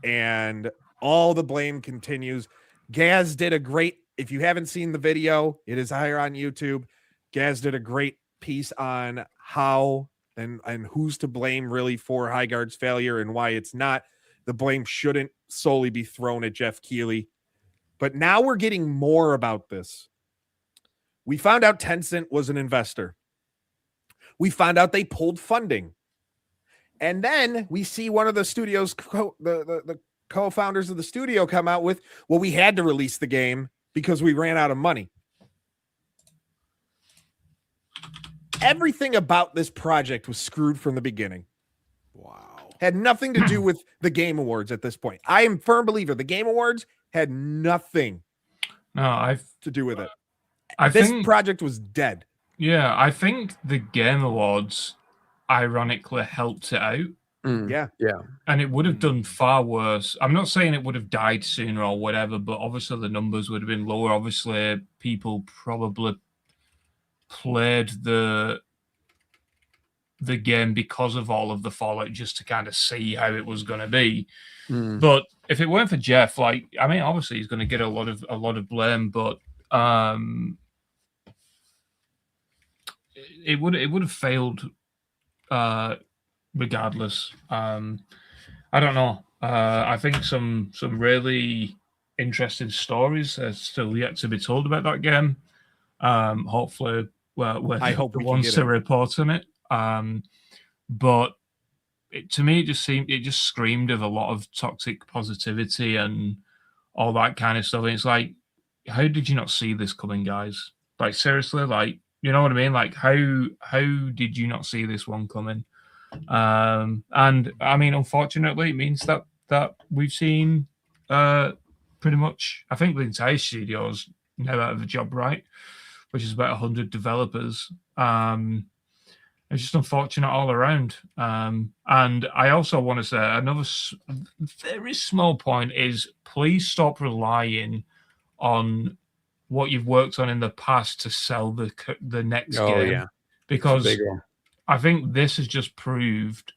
E: And all the blame continues. Gaz did a great, if you haven't seen the video, it is higher on YouTube. Gaz did a great piece on how and who's to blame really for Highguard's failure and why it's not. The blame shouldn't solely be thrown at Jeff Keighley. But now we're getting more about this. We found out Tencent was an investor. We found out they pulled funding. And then we see one of the studios, the co-founders of the studio come out with, well, we had to release the game because we ran out of money. Everything about this project was screwed from the beginning.
B: Wow.
E: Had nothing to do with the Game Awards at this point. I am a firm believer the Game Awards had nothing to do with it. This project was dead.
C: Yeah, I think the Game Awards ironically helped it out
E: Yeah.
C: And it would have done far worse. I'm not saying it would have died sooner or whatever, but obviously the numbers would have been lower. Obviously, people probably played the game because of all of the fallout, just to kind of see how it was going to be. But if it weren't for Jeff, like, I mean, obviously he's going to get a lot of blame, but it would have failed regardless. I don't know. I think some really interesting stories are still yet to be told about that game. Hopefully, we're
E: I hope
C: the
E: we can
C: ones
E: get
C: to
E: it.
C: report on it. But to me, it just screamed of a lot of toxic positivity and all that kind of stuff. And it's like, how did you not see this coming, guys? Like, seriously, like, you know what I mean? Like, how did you not see this one coming? And I mean, unfortunately, it means that we've seen pretty much, I think the entire studio's now out of a job, right? Which is about 100 developers. It's just unfortunate all around. And I also want to say another very small point is, please stop relying on what you've worked on in the past to sell the next game.
D: Yeah.
C: Because I think this has just proved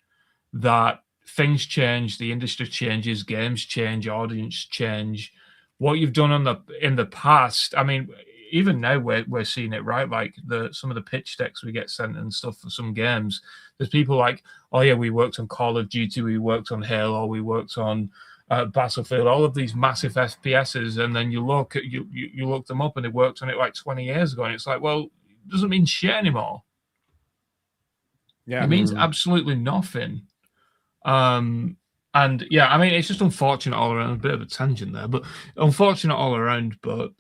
C: that things change, the industry changes, games change, audience change. What you've done in the past, I mean, even now we're seeing it, right? Like some of the pitch decks we get sent and stuff for some games. There's people like, oh yeah, we worked on Call of Duty, we worked on Halo, we worked on Battlefield, all of these massive FPSs, and then you look them up and they worked on it like 20 years ago, and it's like, well, it doesn't mean shit anymore.
E: Yeah,
C: it means absolutely nothing. And yeah, I mean, it's just unfortunate all around. A bit of a tangent there, but unfortunate all around. But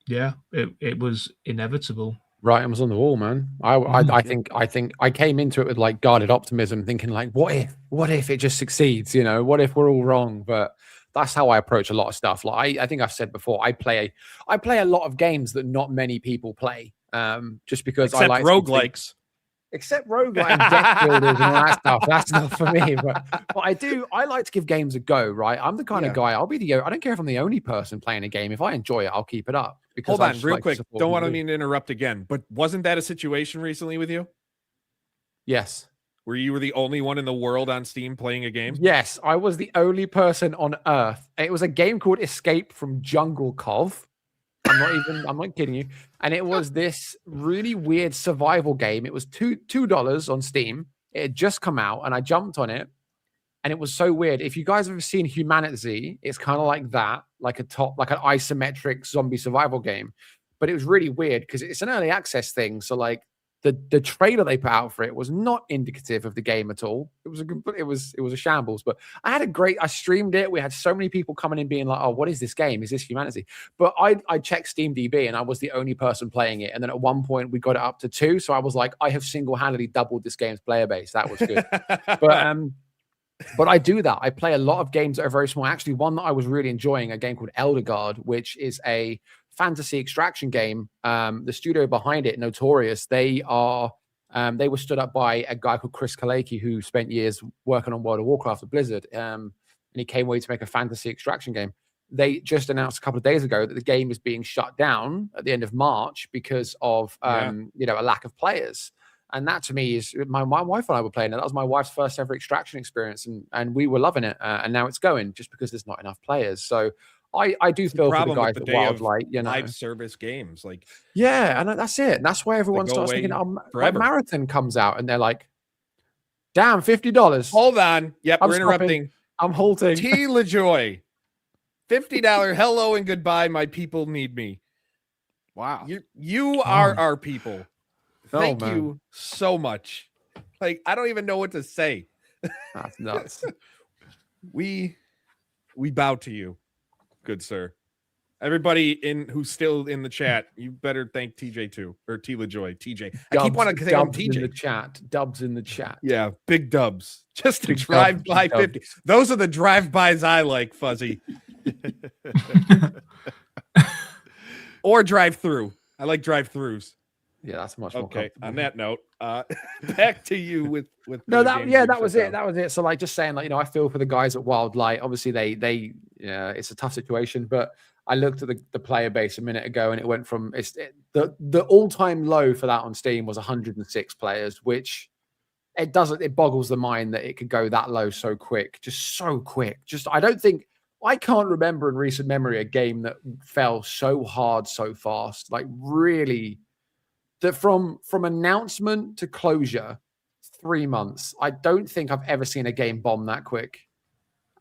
C: yeah, it was inevitable.
D: Writing was on the wall, man. I think I came into it with like guarded optimism, thinking like, what if it just succeeds? You know, what if we're all wrong? But that's how I approach a lot of stuff. Like I think I've said before, I play a lot of games that not many people play. Just because I like
E: roguelikes.
D: Except roguelike and deck builders and all that stuff. That's not for me. But I like to give games a go, right? I'm the kind of guy, I don't care if I'm the only person playing a game. If I enjoy it, I'll keep it up.
E: Hold on, real quick. Don't want to mean to interrupt again, but wasn't that a situation recently with you?
D: Yes.
E: Where you were the only one in the world on Steam playing a game?
D: Yes, I was the only person on Earth. It was a game called Escape from Jungle Cove. I'm not kidding you. And it was this really weird survival game. It was $2 on Steam. It had just come out and I jumped on it. And it was so weird. If you guys have ever seen Humanity, it's kind of like that, like an isometric zombie survival game. But it was really weird because it's an early access thing. So like the trailer they put out for it was not indicative of the game at all. It was a shambles. But I streamed it. We had so many people coming in being like, oh, what is this game? Is this Humanity? But I checked Steam DB and I was the only person playing it. And then at one point we got it up to 2. So I was like, I have single-handedly doubled this game's player base. That was good. But I do that. I play a lot of games that are very small. Actually, one that I was really enjoying, a game called Highguard, which is a fantasy extraction game. The studio behind it, Notorious, they were stood up by a guy called Chris Kaleki, who spent years working on World of Warcraft at Blizzard. And he came away to make a fantasy extraction game. They just announced a couple of days ago that the game is being shut down at the end of March because of a lack of players. And that to me is my wife and I were playing it. That was my wife's first ever extraction experience, and we were loving it. And now it's going just because there's not enough players. So I do feel for the guys at Wildlight,
E: live service games, like
D: and that's it. And that's why everyone starts thinking, like Marathon comes out, and they're like, "Damn, $50."
E: Hold on, yep, we're interrupting.
D: I'm halting.
E: T. LaJoy, $50 hello and goodbye. My people need me.
B: Wow,
E: you are our people. Thank
D: man.
E: you so much. Like, I don't even know what to say.
D: That's nuts.
E: We bow to you, good sir. Everybody who's still in the chat, you better thank TJ too, or T LaJoy. TJ. I keep wanting to say I'm TJ.
D: In the chat. Dubs in the chat.
E: Yeah, big dubs. Just to drive by 50. Those are the drive-bys I like, Fuzzy. Or drive-through. I like drive-throughs.
D: Yeah, that's much more
E: Okay.
D: comfortable.
E: On that note, back to you with
D: No,
E: the games
D: that
E: being
D: was
E: shut
D: it.
E: down.
D: That was it. So like just saying, like, I feel for the guys at Wild Light. Obviously they it's a tough situation, but I looked at the player base a minute ago and it went from the all-time low for that on Steam was 106 players, which it boggles the mind that it could go that low so quick, just so quick. Just I can't remember in recent memory a game that fell so hard so fast. Like really, that from announcement to closure, 3 months. I don't think I've ever seen a game bomb that quick.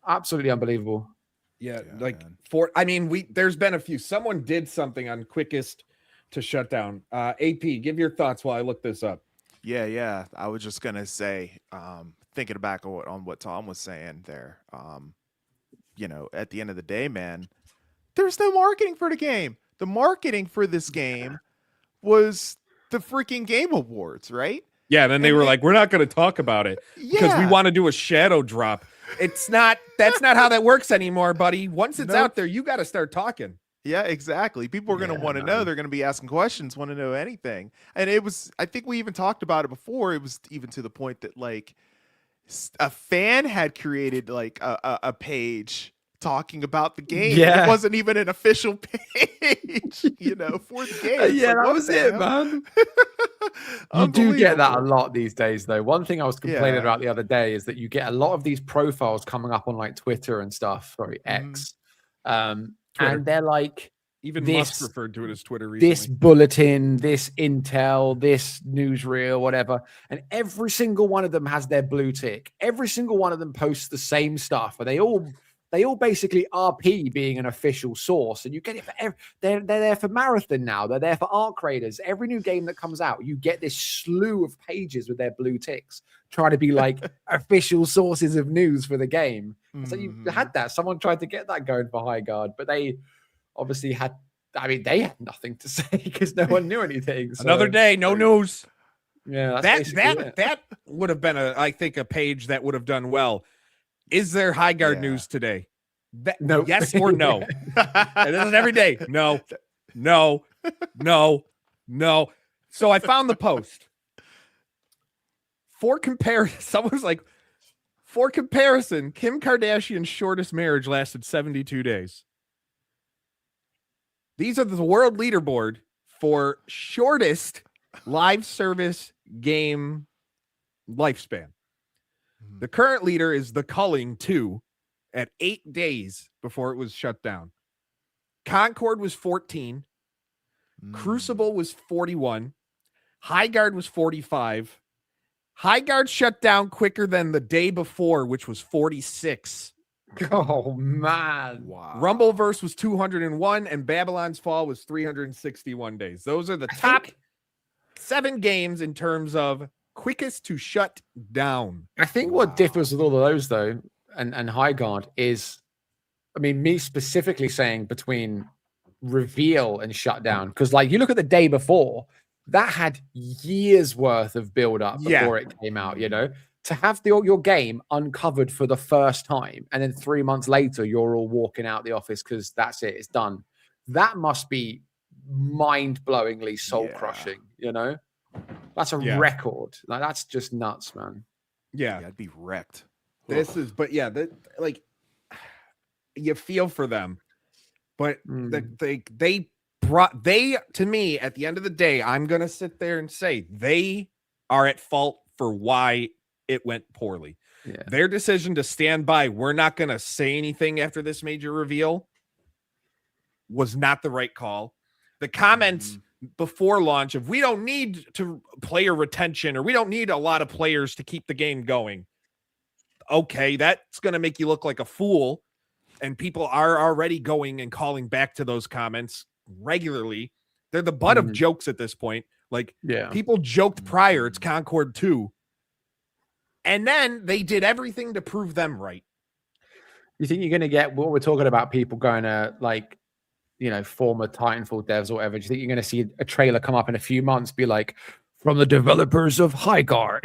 D: Absolutely unbelievable.
E: Yeah,
B: Yeah,
E: like
B: man.
E: there's been a few. Someone did something on quickest to shut down. AP, give your thoughts while I look this up.
B: Yeah. I was just gonna say, thinking back on what Tom was saying there. At the end of the day, man, there's no marketing for the game. The marketing for this game was the freaking Game Awards, right?
E: Yeah, then they
B: And
E: were
B: they-
E: like, we're not going to talk about it because we
B: Yeah.
E: want to do a shadow drop. That's not how that works anymore, buddy. Once it's
B: Nope.
E: out there, you got to start talking.
B: Yeah, exactly. People are going to want to know.
D: man.
B: They're going to be asking questions, want to know anything. And I think we even talked about it before. It was even to the point that like a fan had created like a page talking about the game.
D: Yeah.
B: It wasn't even an official page, for the game. It's like,
D: that
B: what
D: was
B: the
D: it,
B: hell?
D: man. You do get that a
B: Unbelievable.
D: lot these days, though. One thing I was complaining
B: Yeah.
D: about the other day is that you get a lot of these profiles coming up on like Twitter and stuff. Sorry, X.
E: Twitter.
D: And they're like,
E: Even
D: This-
E: Musk referred to it as Twitter recently.
D: this bulletin, this intel, this newsreel, whatever. And every single one of them has their blue tick. Every single one of them posts the same stuff. And they all basically RP being an official source. And you get it for they're there for Marathon now. They're there for Arc Raiders. Every new game that comes out, you get this slew of pages with their blue ticks trying to be like official sources of news for the game. So you
B: Mhm.
D: had that. Someone tried to get that going for Highguard, but they obviously they had nothing to say because no one knew anything. So,
E: Another day, no news.
D: Yeah, that's basically it.
E: That would have been I think a page that would have done well. Is there Highguard
B: Yeah.
E: news today?
D: No.
E: Yes or no? And this is every day. No. So I found the post. Someone's like, for comparison, Kim Kardashian's shortest marriage lasted 72 days. These are the world leaderboard for shortest live service game lifespan. The current leader is The Culling 2 at 8 days before it was shut down. Concord was 14. Crucible was 41. Highguard was 45. Highguard shut down quicker than the day before, which was 46.
D: Oh man.
B: Wow.
E: Rumbleverse was 201, and Babylon's Fall was 361 days. Those are the top 7 games in terms of quickest to shut down.
D: I think what differs with all of those though, and Highguard is, I mean, me specifically saying between reveal and shutdown, because like you look at the day before, that had years worth of build up before it came out, to have your game uncovered for the first time and then 3 months later you're all walking out the office because that's it, it's done. That must be mind-blowingly soul-crushing, That's a record. Like that's just nuts, man.
E: Yeah.
B: I'd be wrecked.
E: This is, but yeah, you feel for them, but they to me at the end of the day, I'm gonna sit there and say they are at fault for why it went poorly.
D: Yeah.
E: Their decision to stand by, we're not gonna say anything after this major reveal, was not the right call. The comments before launch of we don't need to player retention or we don't need a lot of players to keep the game going. Okay, that's going to make you look like a fool. And people are already going and calling back to those comments regularly. They're the butt of jokes at this point. Like, people joked prior, it's Concord 2. And then they did everything to prove them right.
D: You think you're going to get what we're talking about, people going to like, former Titanfall devs or whatever? Do you think you're going to see a trailer come up in a few months, be like, from the developers of Highguard?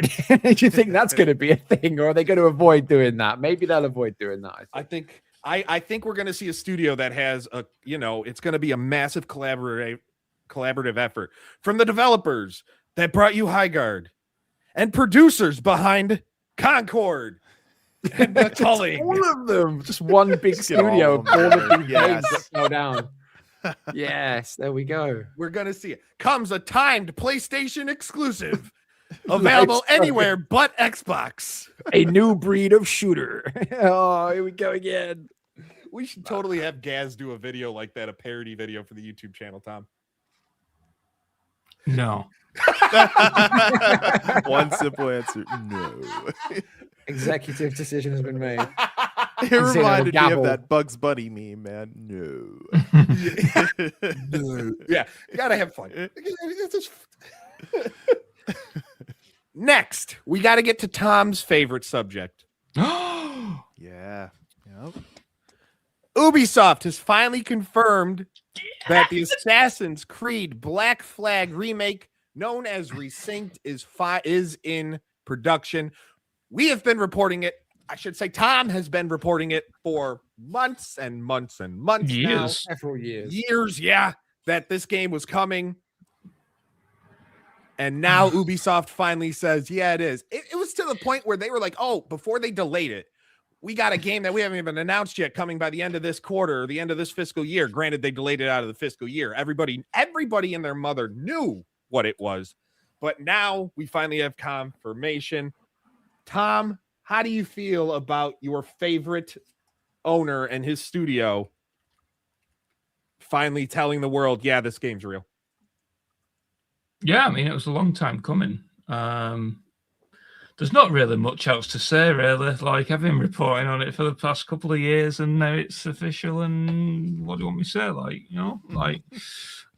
D: Do you think that's going to be a thing, or are they going to avoid doing that? Maybe they'll avoid doing that.
E: I think we're going to see a studio that has it's going to be a massive collaborative effort from the developers that brought you Highguard and producers behind Concord and Tulling.
D: All of them. Just one big
B: Just get all
D: studio.
B: of
D: All
B: them,
D: of
B: man.
D: these
B: Yes.
D: games that fell down. Yes, there we go.
E: We're going to see it. Comes a timed PlayStation exclusive. Available
D: Life's so
E: anywhere but Xbox.
D: A new breed of shooter. Oh, here we go again.
E: We should totally have Gaz do a video like that, a parody video for the YouTube channel, Tom.
C: No.
B: One simple answer: no.
D: Executive decision has been made.
B: It
D: Say that
B: reminded me
D: gavel.
B: of that Bugs Bunny meme, man. No.
E: Yeah, you gotta have fun. It's just- Next, we got to get to Tom's favorite subject.
B: Yeah. Yep.
E: Ubisoft has finally confirmed that the Assassin's Creed Black Flag remake, known as Resynced, is in production. We have been reporting it. I should say Tom has been reporting it for months and months and months now.
D: Several years.
E: Years, yeah, that this game was coming. And now Ubisoft finally says, yeah, it is. It was to the point where they were like, oh, before they delayed it, we got a game that we haven't even announced yet coming by the end of this quarter or the end of this fiscal year. Granted, they delayed it out of the fiscal year. Everybody and their mother knew what it was. But now we finally have confirmation. Tom, how do you feel about your favorite owner and his studio finally telling the world, yeah, this game's real?
C: Yeah, I mean, it was a long time coming. There's not really much else to say, really. Like, I've been reporting on it for the past couple of years, and now it's official. And what do you want me to say? Like, you know, like,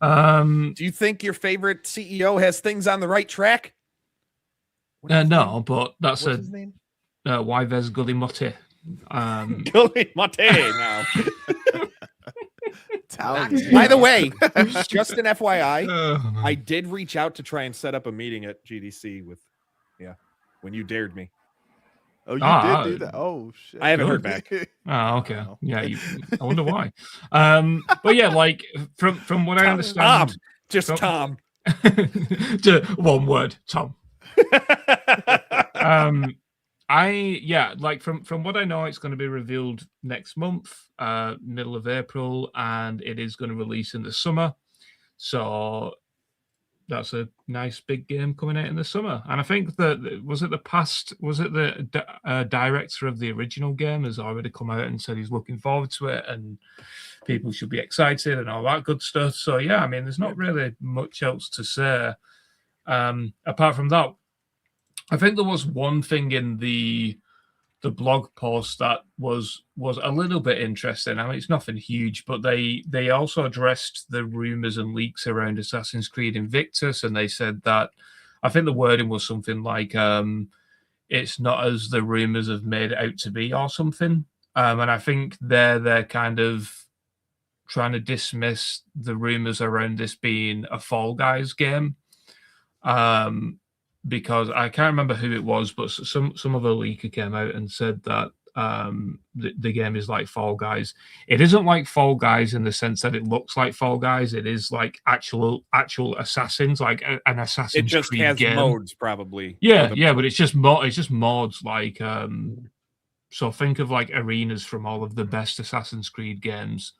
E: do you think your favorite CEO has things on the right track?
C: no, but that's
E: What's his name?
C: Yves Gully Motti.
E: Gully Mate now.
B: Italian.
E: By the way, just an FYI,
C: Oh,
E: I did reach out to try and set up a meeting at GDC with, when you dared me.
B: Oh, you
C: Ah,
B: did do that. Oh shit.
E: I haven't heard back.
C: Oh, okay.
B: Wow.
C: Yeah, I wonder why. But yeah, like from what I
E: Tom,
C: understand,
E: just
C: Tom.
E: Tom.
C: Just one word, Tom. Like from what I know, it's going to be revealed next month, middle of April, and it is going to release in the summer. So that's a nice big game coming out in the summer. And I think that the director of the original game has already come out and said he's looking forward to it, and people should be excited and all that good stuff. So yeah, I mean, there's not really much else to say apart from that. I think there was one thing in the blog post that was a little bit interesting. I mean, it's nothing huge, but they also addressed the rumors and leaks around Assassin's Creed Invictus, and they said that, I think the wording was something like, it's not as the rumors have made it out to be or something. And I think they're kind of trying to dismiss the rumors around this being a Fall Guys game. Because I can't remember who it was, but some other leaker came out and said that the game is like Fall Guys. It isn't like Fall Guys in the sense that it looks like Fall Guys. It is like actual assassins, like an Assassin's
E: It just
C: Creed
E: has
C: game.
E: modes, probably.
C: Yeah, but it's just mods. Like, so think of like arenas from all of the best Assassin's Creed games,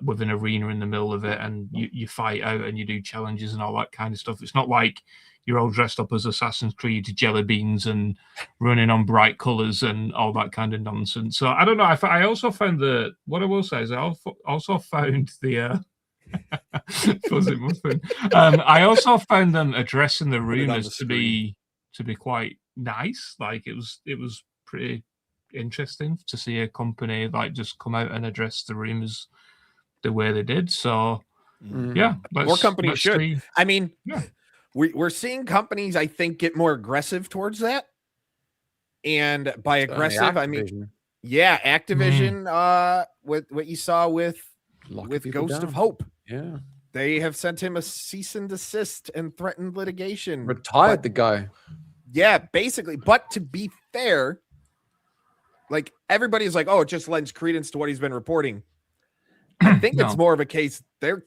C: with an arena in the middle of it, and you fight out and you do challenges and all that kind of stuff. It's not like you're all dressed up as Assassin's Creed jelly beans and running on bright colors and all that kind of nonsense. So I don't know. I also found what I will say is I also found the fuzzy muffin. I also found them addressing the rumors to be quite nice. Like it was pretty interesting to see a company like just come out and address the rumors the way they did. So yeah,
E: more companies should.
C: See.
E: I mean,
C: yeah.
E: We're seeing companies, I think, get more aggressive towards that. And by aggressive, I mean, yeah, Activision, with what you saw with Ghost of Hope.
D: Yeah.
E: They have sent him a cease and desist and threatened litigation.
D: Retired the guy.
E: Yeah, basically. But to be fair, like everybody's like, oh, it just lends credence to what he's been reporting. I think it's more of a case they're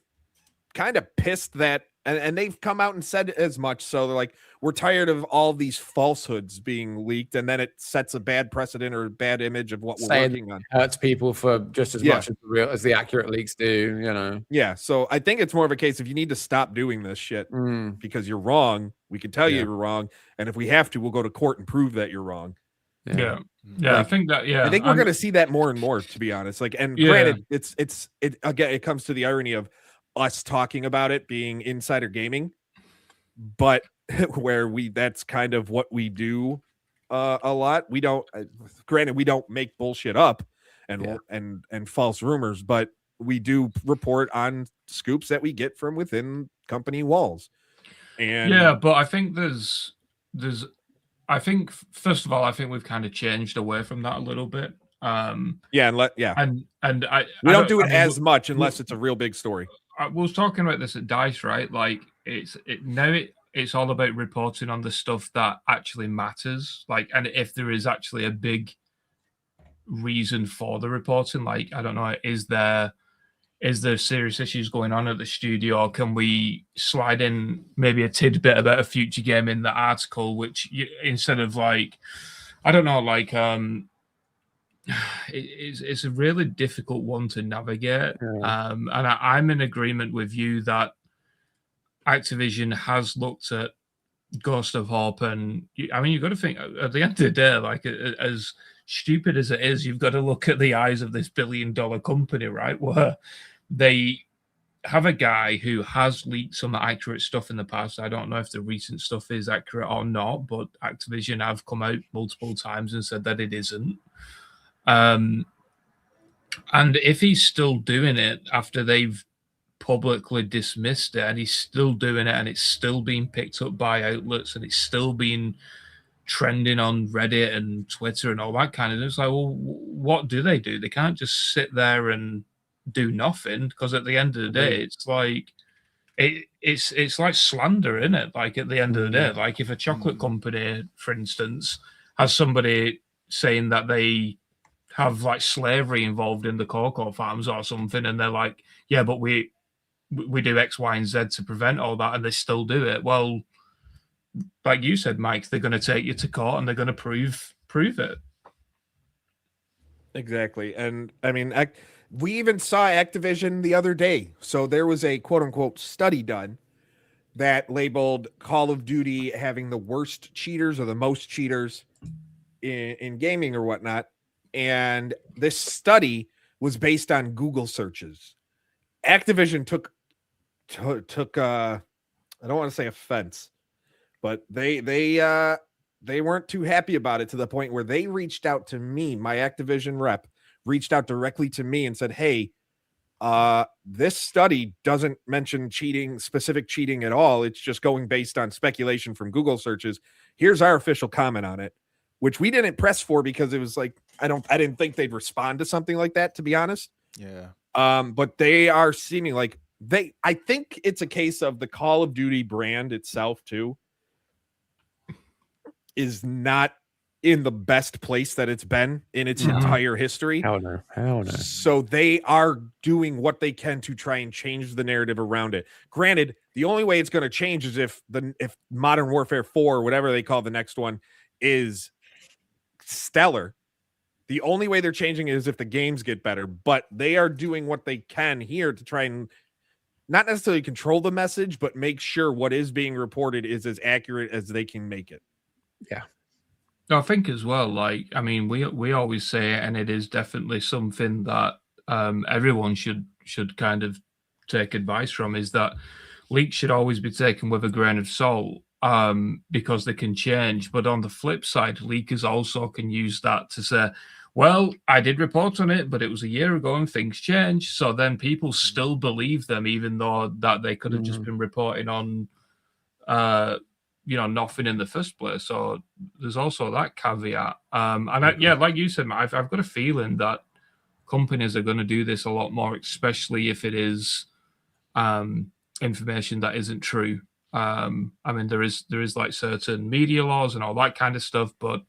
E: kind of pissed that, and they've come out and said as much. So they're like, we're tired of all these falsehoods being leaked, and then it sets a bad precedent or a bad image of what we're working on.
D: Hurts people for just as much as the accurate leaks do, you know.
E: Yeah, so I think it's more of a case of you need to stop doing this shit because you're wrong. We can tell you you're wrong, and if we have to, we'll go to court and prove that you're wrong.
C: Yeah.
E: Like,
C: I think that. Yeah,
E: I think we're going to see that more and more, to be honest. Like, and granted, it again, it comes to the irony of us talking about it being insider gaming, but where that's kind of what we do a lot. We don't, granted, we don't make bullshit up and false rumors, but we do report on scoops that we get from within company walls. And
C: but I think I think first of all, I think we've kind of changed away from that a little bit.
E: and
C: we
E: don't do it as much unless it's a real big story.
C: I was talking about this at DICE, right? Like it's all about reporting on the stuff that actually matters. Like, and if there is actually a big reason for the reporting, like, I don't know, is there serious issues going on at the studio, or can we slide in maybe a tidbit about a future game in the article, which instead of like, I don't know, like it's a really difficult one to navigate. And I'm in agreement with you that Activision has looked at Ghost of Hope, and I mean, you've got to think at the end of the day, like, as stupid as it is, you've got to look at the eyes of this billion-dollar company, right? Where they have a guy who has leaked some accurate stuff in the past. I don't know if the recent stuff is accurate or not, but Activision have come out multiple times and said that it isn't. And if he's still doing it after they've publicly dismissed it, and he's still doing it, and it's still being picked up by outlets, and it's still being trending on Reddit and Twitter and all that kind of thing, it's like, well, what do? They can't just sit there and do nothing, because at the end of the day, it's like it's like slander, isn't it? Like, at the end of the day, like, if a chocolate company, for instance, has somebody saying that they have like slavery involved in the cocoa farms or something, and they're like, yeah, but we do X, Y, and Z to prevent all that, and they still do it. Well, like you said, Mike, they're going to take you to court and they're going to prove it.
E: Exactly. And I mean, we even saw Activision the other day. So there was a quote unquote study done that labeled Call of Duty having the worst cheaters or the most cheaters in gaming or whatnot. And this study was based on Google searches. Activision took I don't want to say offense, but they weren't too happy about it, to the point where they reached out to me. My Activision rep reached out directly to me and said, hey, this study doesn't mention specific cheating at all. It's just going based on speculation from Google searches. Here's our official comment on it, which we didn't press for because it was like, I didn't think they'd respond to something like that, to be honest.
B: Yeah.
E: But they are seeming like I think it's a case of the Call of Duty brand itself too is not in the best place that it's been in its entire history.
D: Hell no.
E: So they are doing what they can to try and change the narrative around it. Granted, the only way it's going to change is if Modern Warfare 4, or whatever they call the next one, is stellar. The only way they're changing it is if the games get better, but they are doing what they can here to try and not necessarily control the message, but make sure what is being reported is as accurate as they can make it.
D: Yeah.
C: I think as well, like, I mean, we always say it, and it is definitely something that everyone should kind of take advice from, is that leaks should always be taken with a grain of salt, because they can change. But on the flip side, leakers also can use that to say, well, I did report on it, but it was a year ago and things change. So then people still believe them, even though that they could have just been reporting on, nothing in the first place. So there's also that caveat. Like you said, Matt, I've got a feeling that companies are going to do this a lot more, especially if it is information that isn't true. I mean, there is like certain media laws and all that kind of stuff, but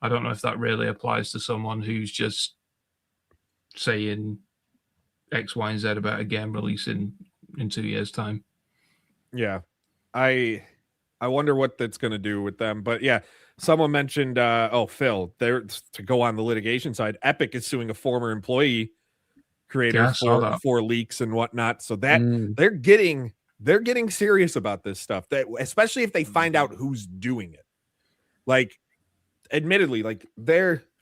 C: I don't know if that really applies to someone who's just saying X, Y, and Z about a game releasing, in 2 years' time.
E: Yeah, I wonder what that's going to do with them. But yeah, someone mentioned, Phil, there to go on the litigation side. Epic is suing a former employee creator
C: Yeah, I saw that.
E: for leaks and whatnot. So that
D: Mm.
E: they're getting serious about this stuff. That especially if they find out who's doing it. Like, admittedly, like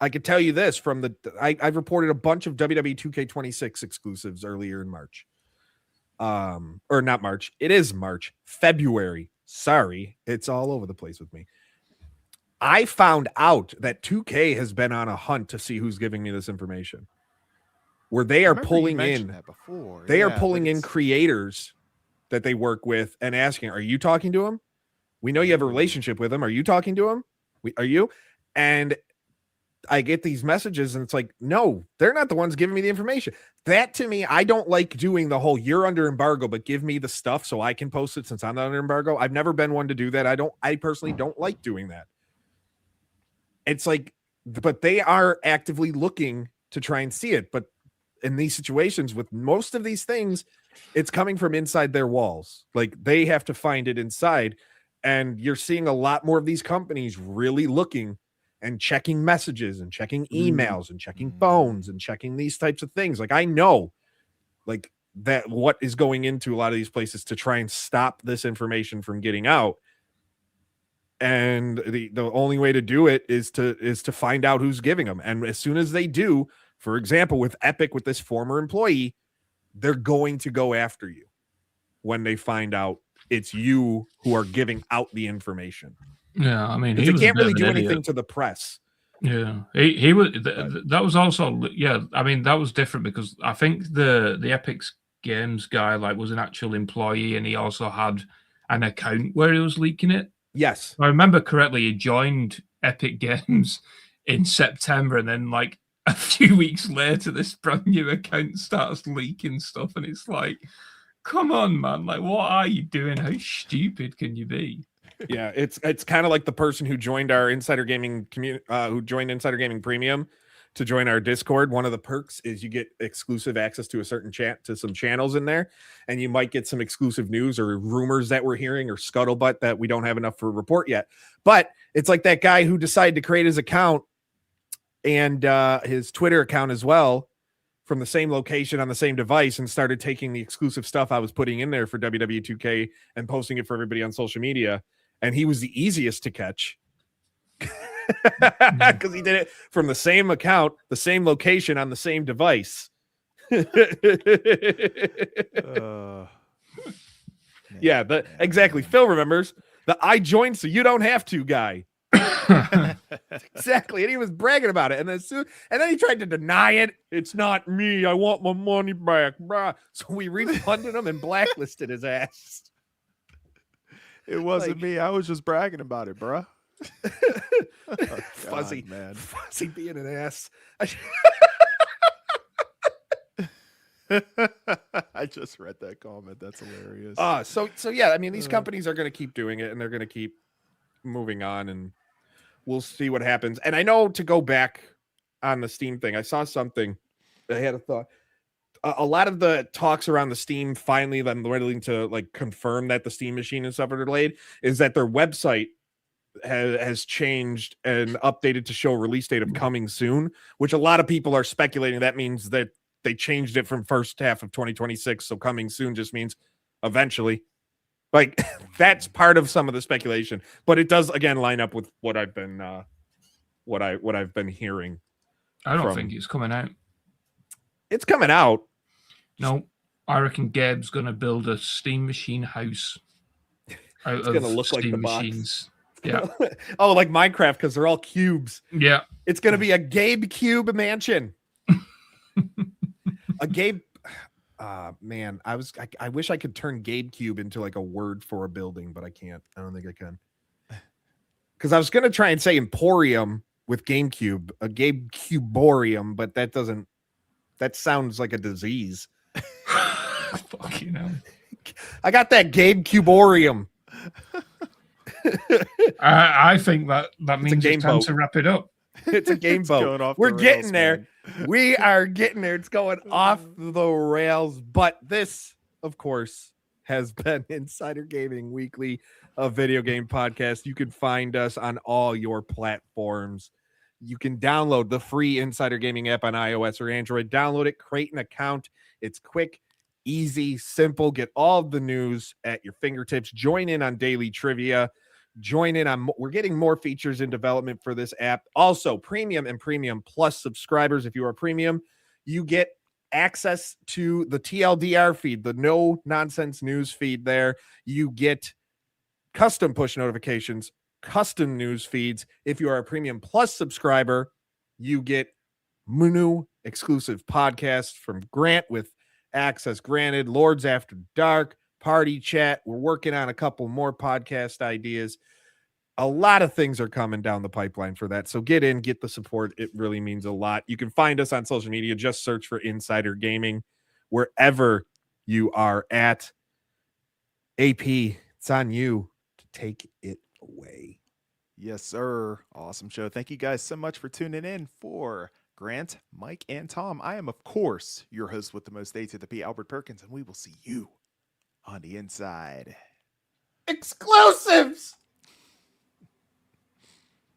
E: I could tell you this from I've reported a bunch of WWE 2K26 exclusives earlier in March. Or not March. It is March, February. Sorry, it's all over the place with me. I found out that 2K has been on a hunt to see who's giving me this information. Where they are pulling in creators that they work with and asking, "Are you talking to him? We know you have a relationship with him. Are you talking to him? Are you?" And I get these messages and it's like, no, they're not the ones giving me the information. That to me, I don't like doing the whole you're under embargo, but give me the stuff so I can post it since I'm not under embargo. I've never been one to do that. I personally don't like doing that. It's like, but they are actively looking to try and see it. But in these situations with most of these things, it's coming from inside their walls. Like they have to find it inside. And you're seeing a lot more of these companies really looking and checking messages and checking emails and checking phones and checking these types of things. Like I know like that what is going into a lot of these places to try and stop this information from getting out. And the only way to do it is to find out who's giving them. And as soon as they do, for example, with Epic, with this former employee, they're going to go after you when they find out it's you who are giving out the information.
C: Yeah, I mean,
E: they can't really do anything to the press.
C: Yeah, he was. That was also, yeah. I mean, that was different because I think the Epic Games guy like was an actual employee, and he also had an account where he was leaking it.
E: Yes,
C: if I remember correctly. He joined Epic Games in September, and then like a few weeks later, this brand new account starts leaking stuff, and it's like, come on, man! Like, what are you doing? How stupid can you be?
E: Yeah, it's kind of like the person who joined our Insider Gaming community, who joined Insider Gaming Premium to join our Discord. One of the perks is you get exclusive access to a certain chat to some channels in there, and you might get some exclusive news or rumors that we're hearing or scuttlebutt that we don't have enough for a report yet. But it's like that guy who decided to create his account and his Twitter account as well from the same location on the same device and started taking the exclusive stuff I was putting in there for WWE 2K and posting it for everybody on social media. And he was the easiest to catch because he did it from the same account, the same location on the same device. Yeah, exactly. Phil remembers the I joined so you don't have to guy. Exactly. And he was bragging about it. And then he tried to deny it. It's not me. I want my money back. Bruh. So we refunded him and blacklisted his ass.
B: It wasn't me. I was just bragging about it, bro.
E: Fuzzy, man. Fuzzy being an ass.
B: I just read that comment. That's hilarious.
E: So yeah, I mean, these companies are going to keep doing it and they're going to keep moving on and we'll see what happens. And I know to go back on the Steam thing, I saw something. I had a thought. A lot of the talks around the Steam finally them ready to like confirm that the Steam machine and stuff are delayed is that their website has changed and updated to show release date of coming soon, which a lot of people are speculating that means that they changed it from first half of 2026. So coming soon just means eventually. Like that's part of some of the speculation, but it does again line up with what I've been what I've been hearing.
C: I don't think it's coming out.
E: It's coming out.
C: No, I reckon Gabe's gonna build a Steam machine house.
E: It's gonna look
C: Steam
E: like the
C: machines.
E: Box.
C: Yeah.
E: Oh, like Minecraft because they're all cubes.
C: Yeah.
E: It's gonna be a Gabe Cube mansion. A Gabe. Man, I wish I could turn Gabe Cube into like a word for a building, but I can't. I don't think I can. Because I was gonna try and say Emporium with GameCube, a Gabe Cuborium, but that doesn't. That sounds like a disease.
C: Fuck you know.
E: I got that Gabe Cuborium.
C: I think that means it's time to wrap it up.
E: It's a game boat. We're getting there. Man. We are getting there. It's going off the rails. But this of course, has been Insider Gaming Weekly, a video game podcast. You can find us on all your platforms. You can download the free Insider Gaming app on iOS or Android. Download it, create an account. It's quick, easy, simple. Get all the news at your fingertips. Join in on daily trivia. Join in on, we're getting more features in development for this app. Also, premium and premium plus subscribers. If you are premium, you get access to the TLDR feed, the no nonsense news feed there. You get custom push notifications, custom news feeds. If you are a premium plus subscriber, you get new exclusive podcasts from Grant with access granted, Lords After Dark, Party Chat. We're working on a couple more podcast ideas. A lot of things are coming down the pipeline for that. So get in, get the support. It really means a lot. You can find us on social media. Just search for Insider Gaming wherever you are at. AP, it's on you to take it away.
B: Yes, sir. Awesome show. Thank you guys so much for tuning in. For Grant, Mike, and Tom, I am, of course, your host with the most A to the P, Albert Perkins, and we will see you on the inside.
E: Exclusives!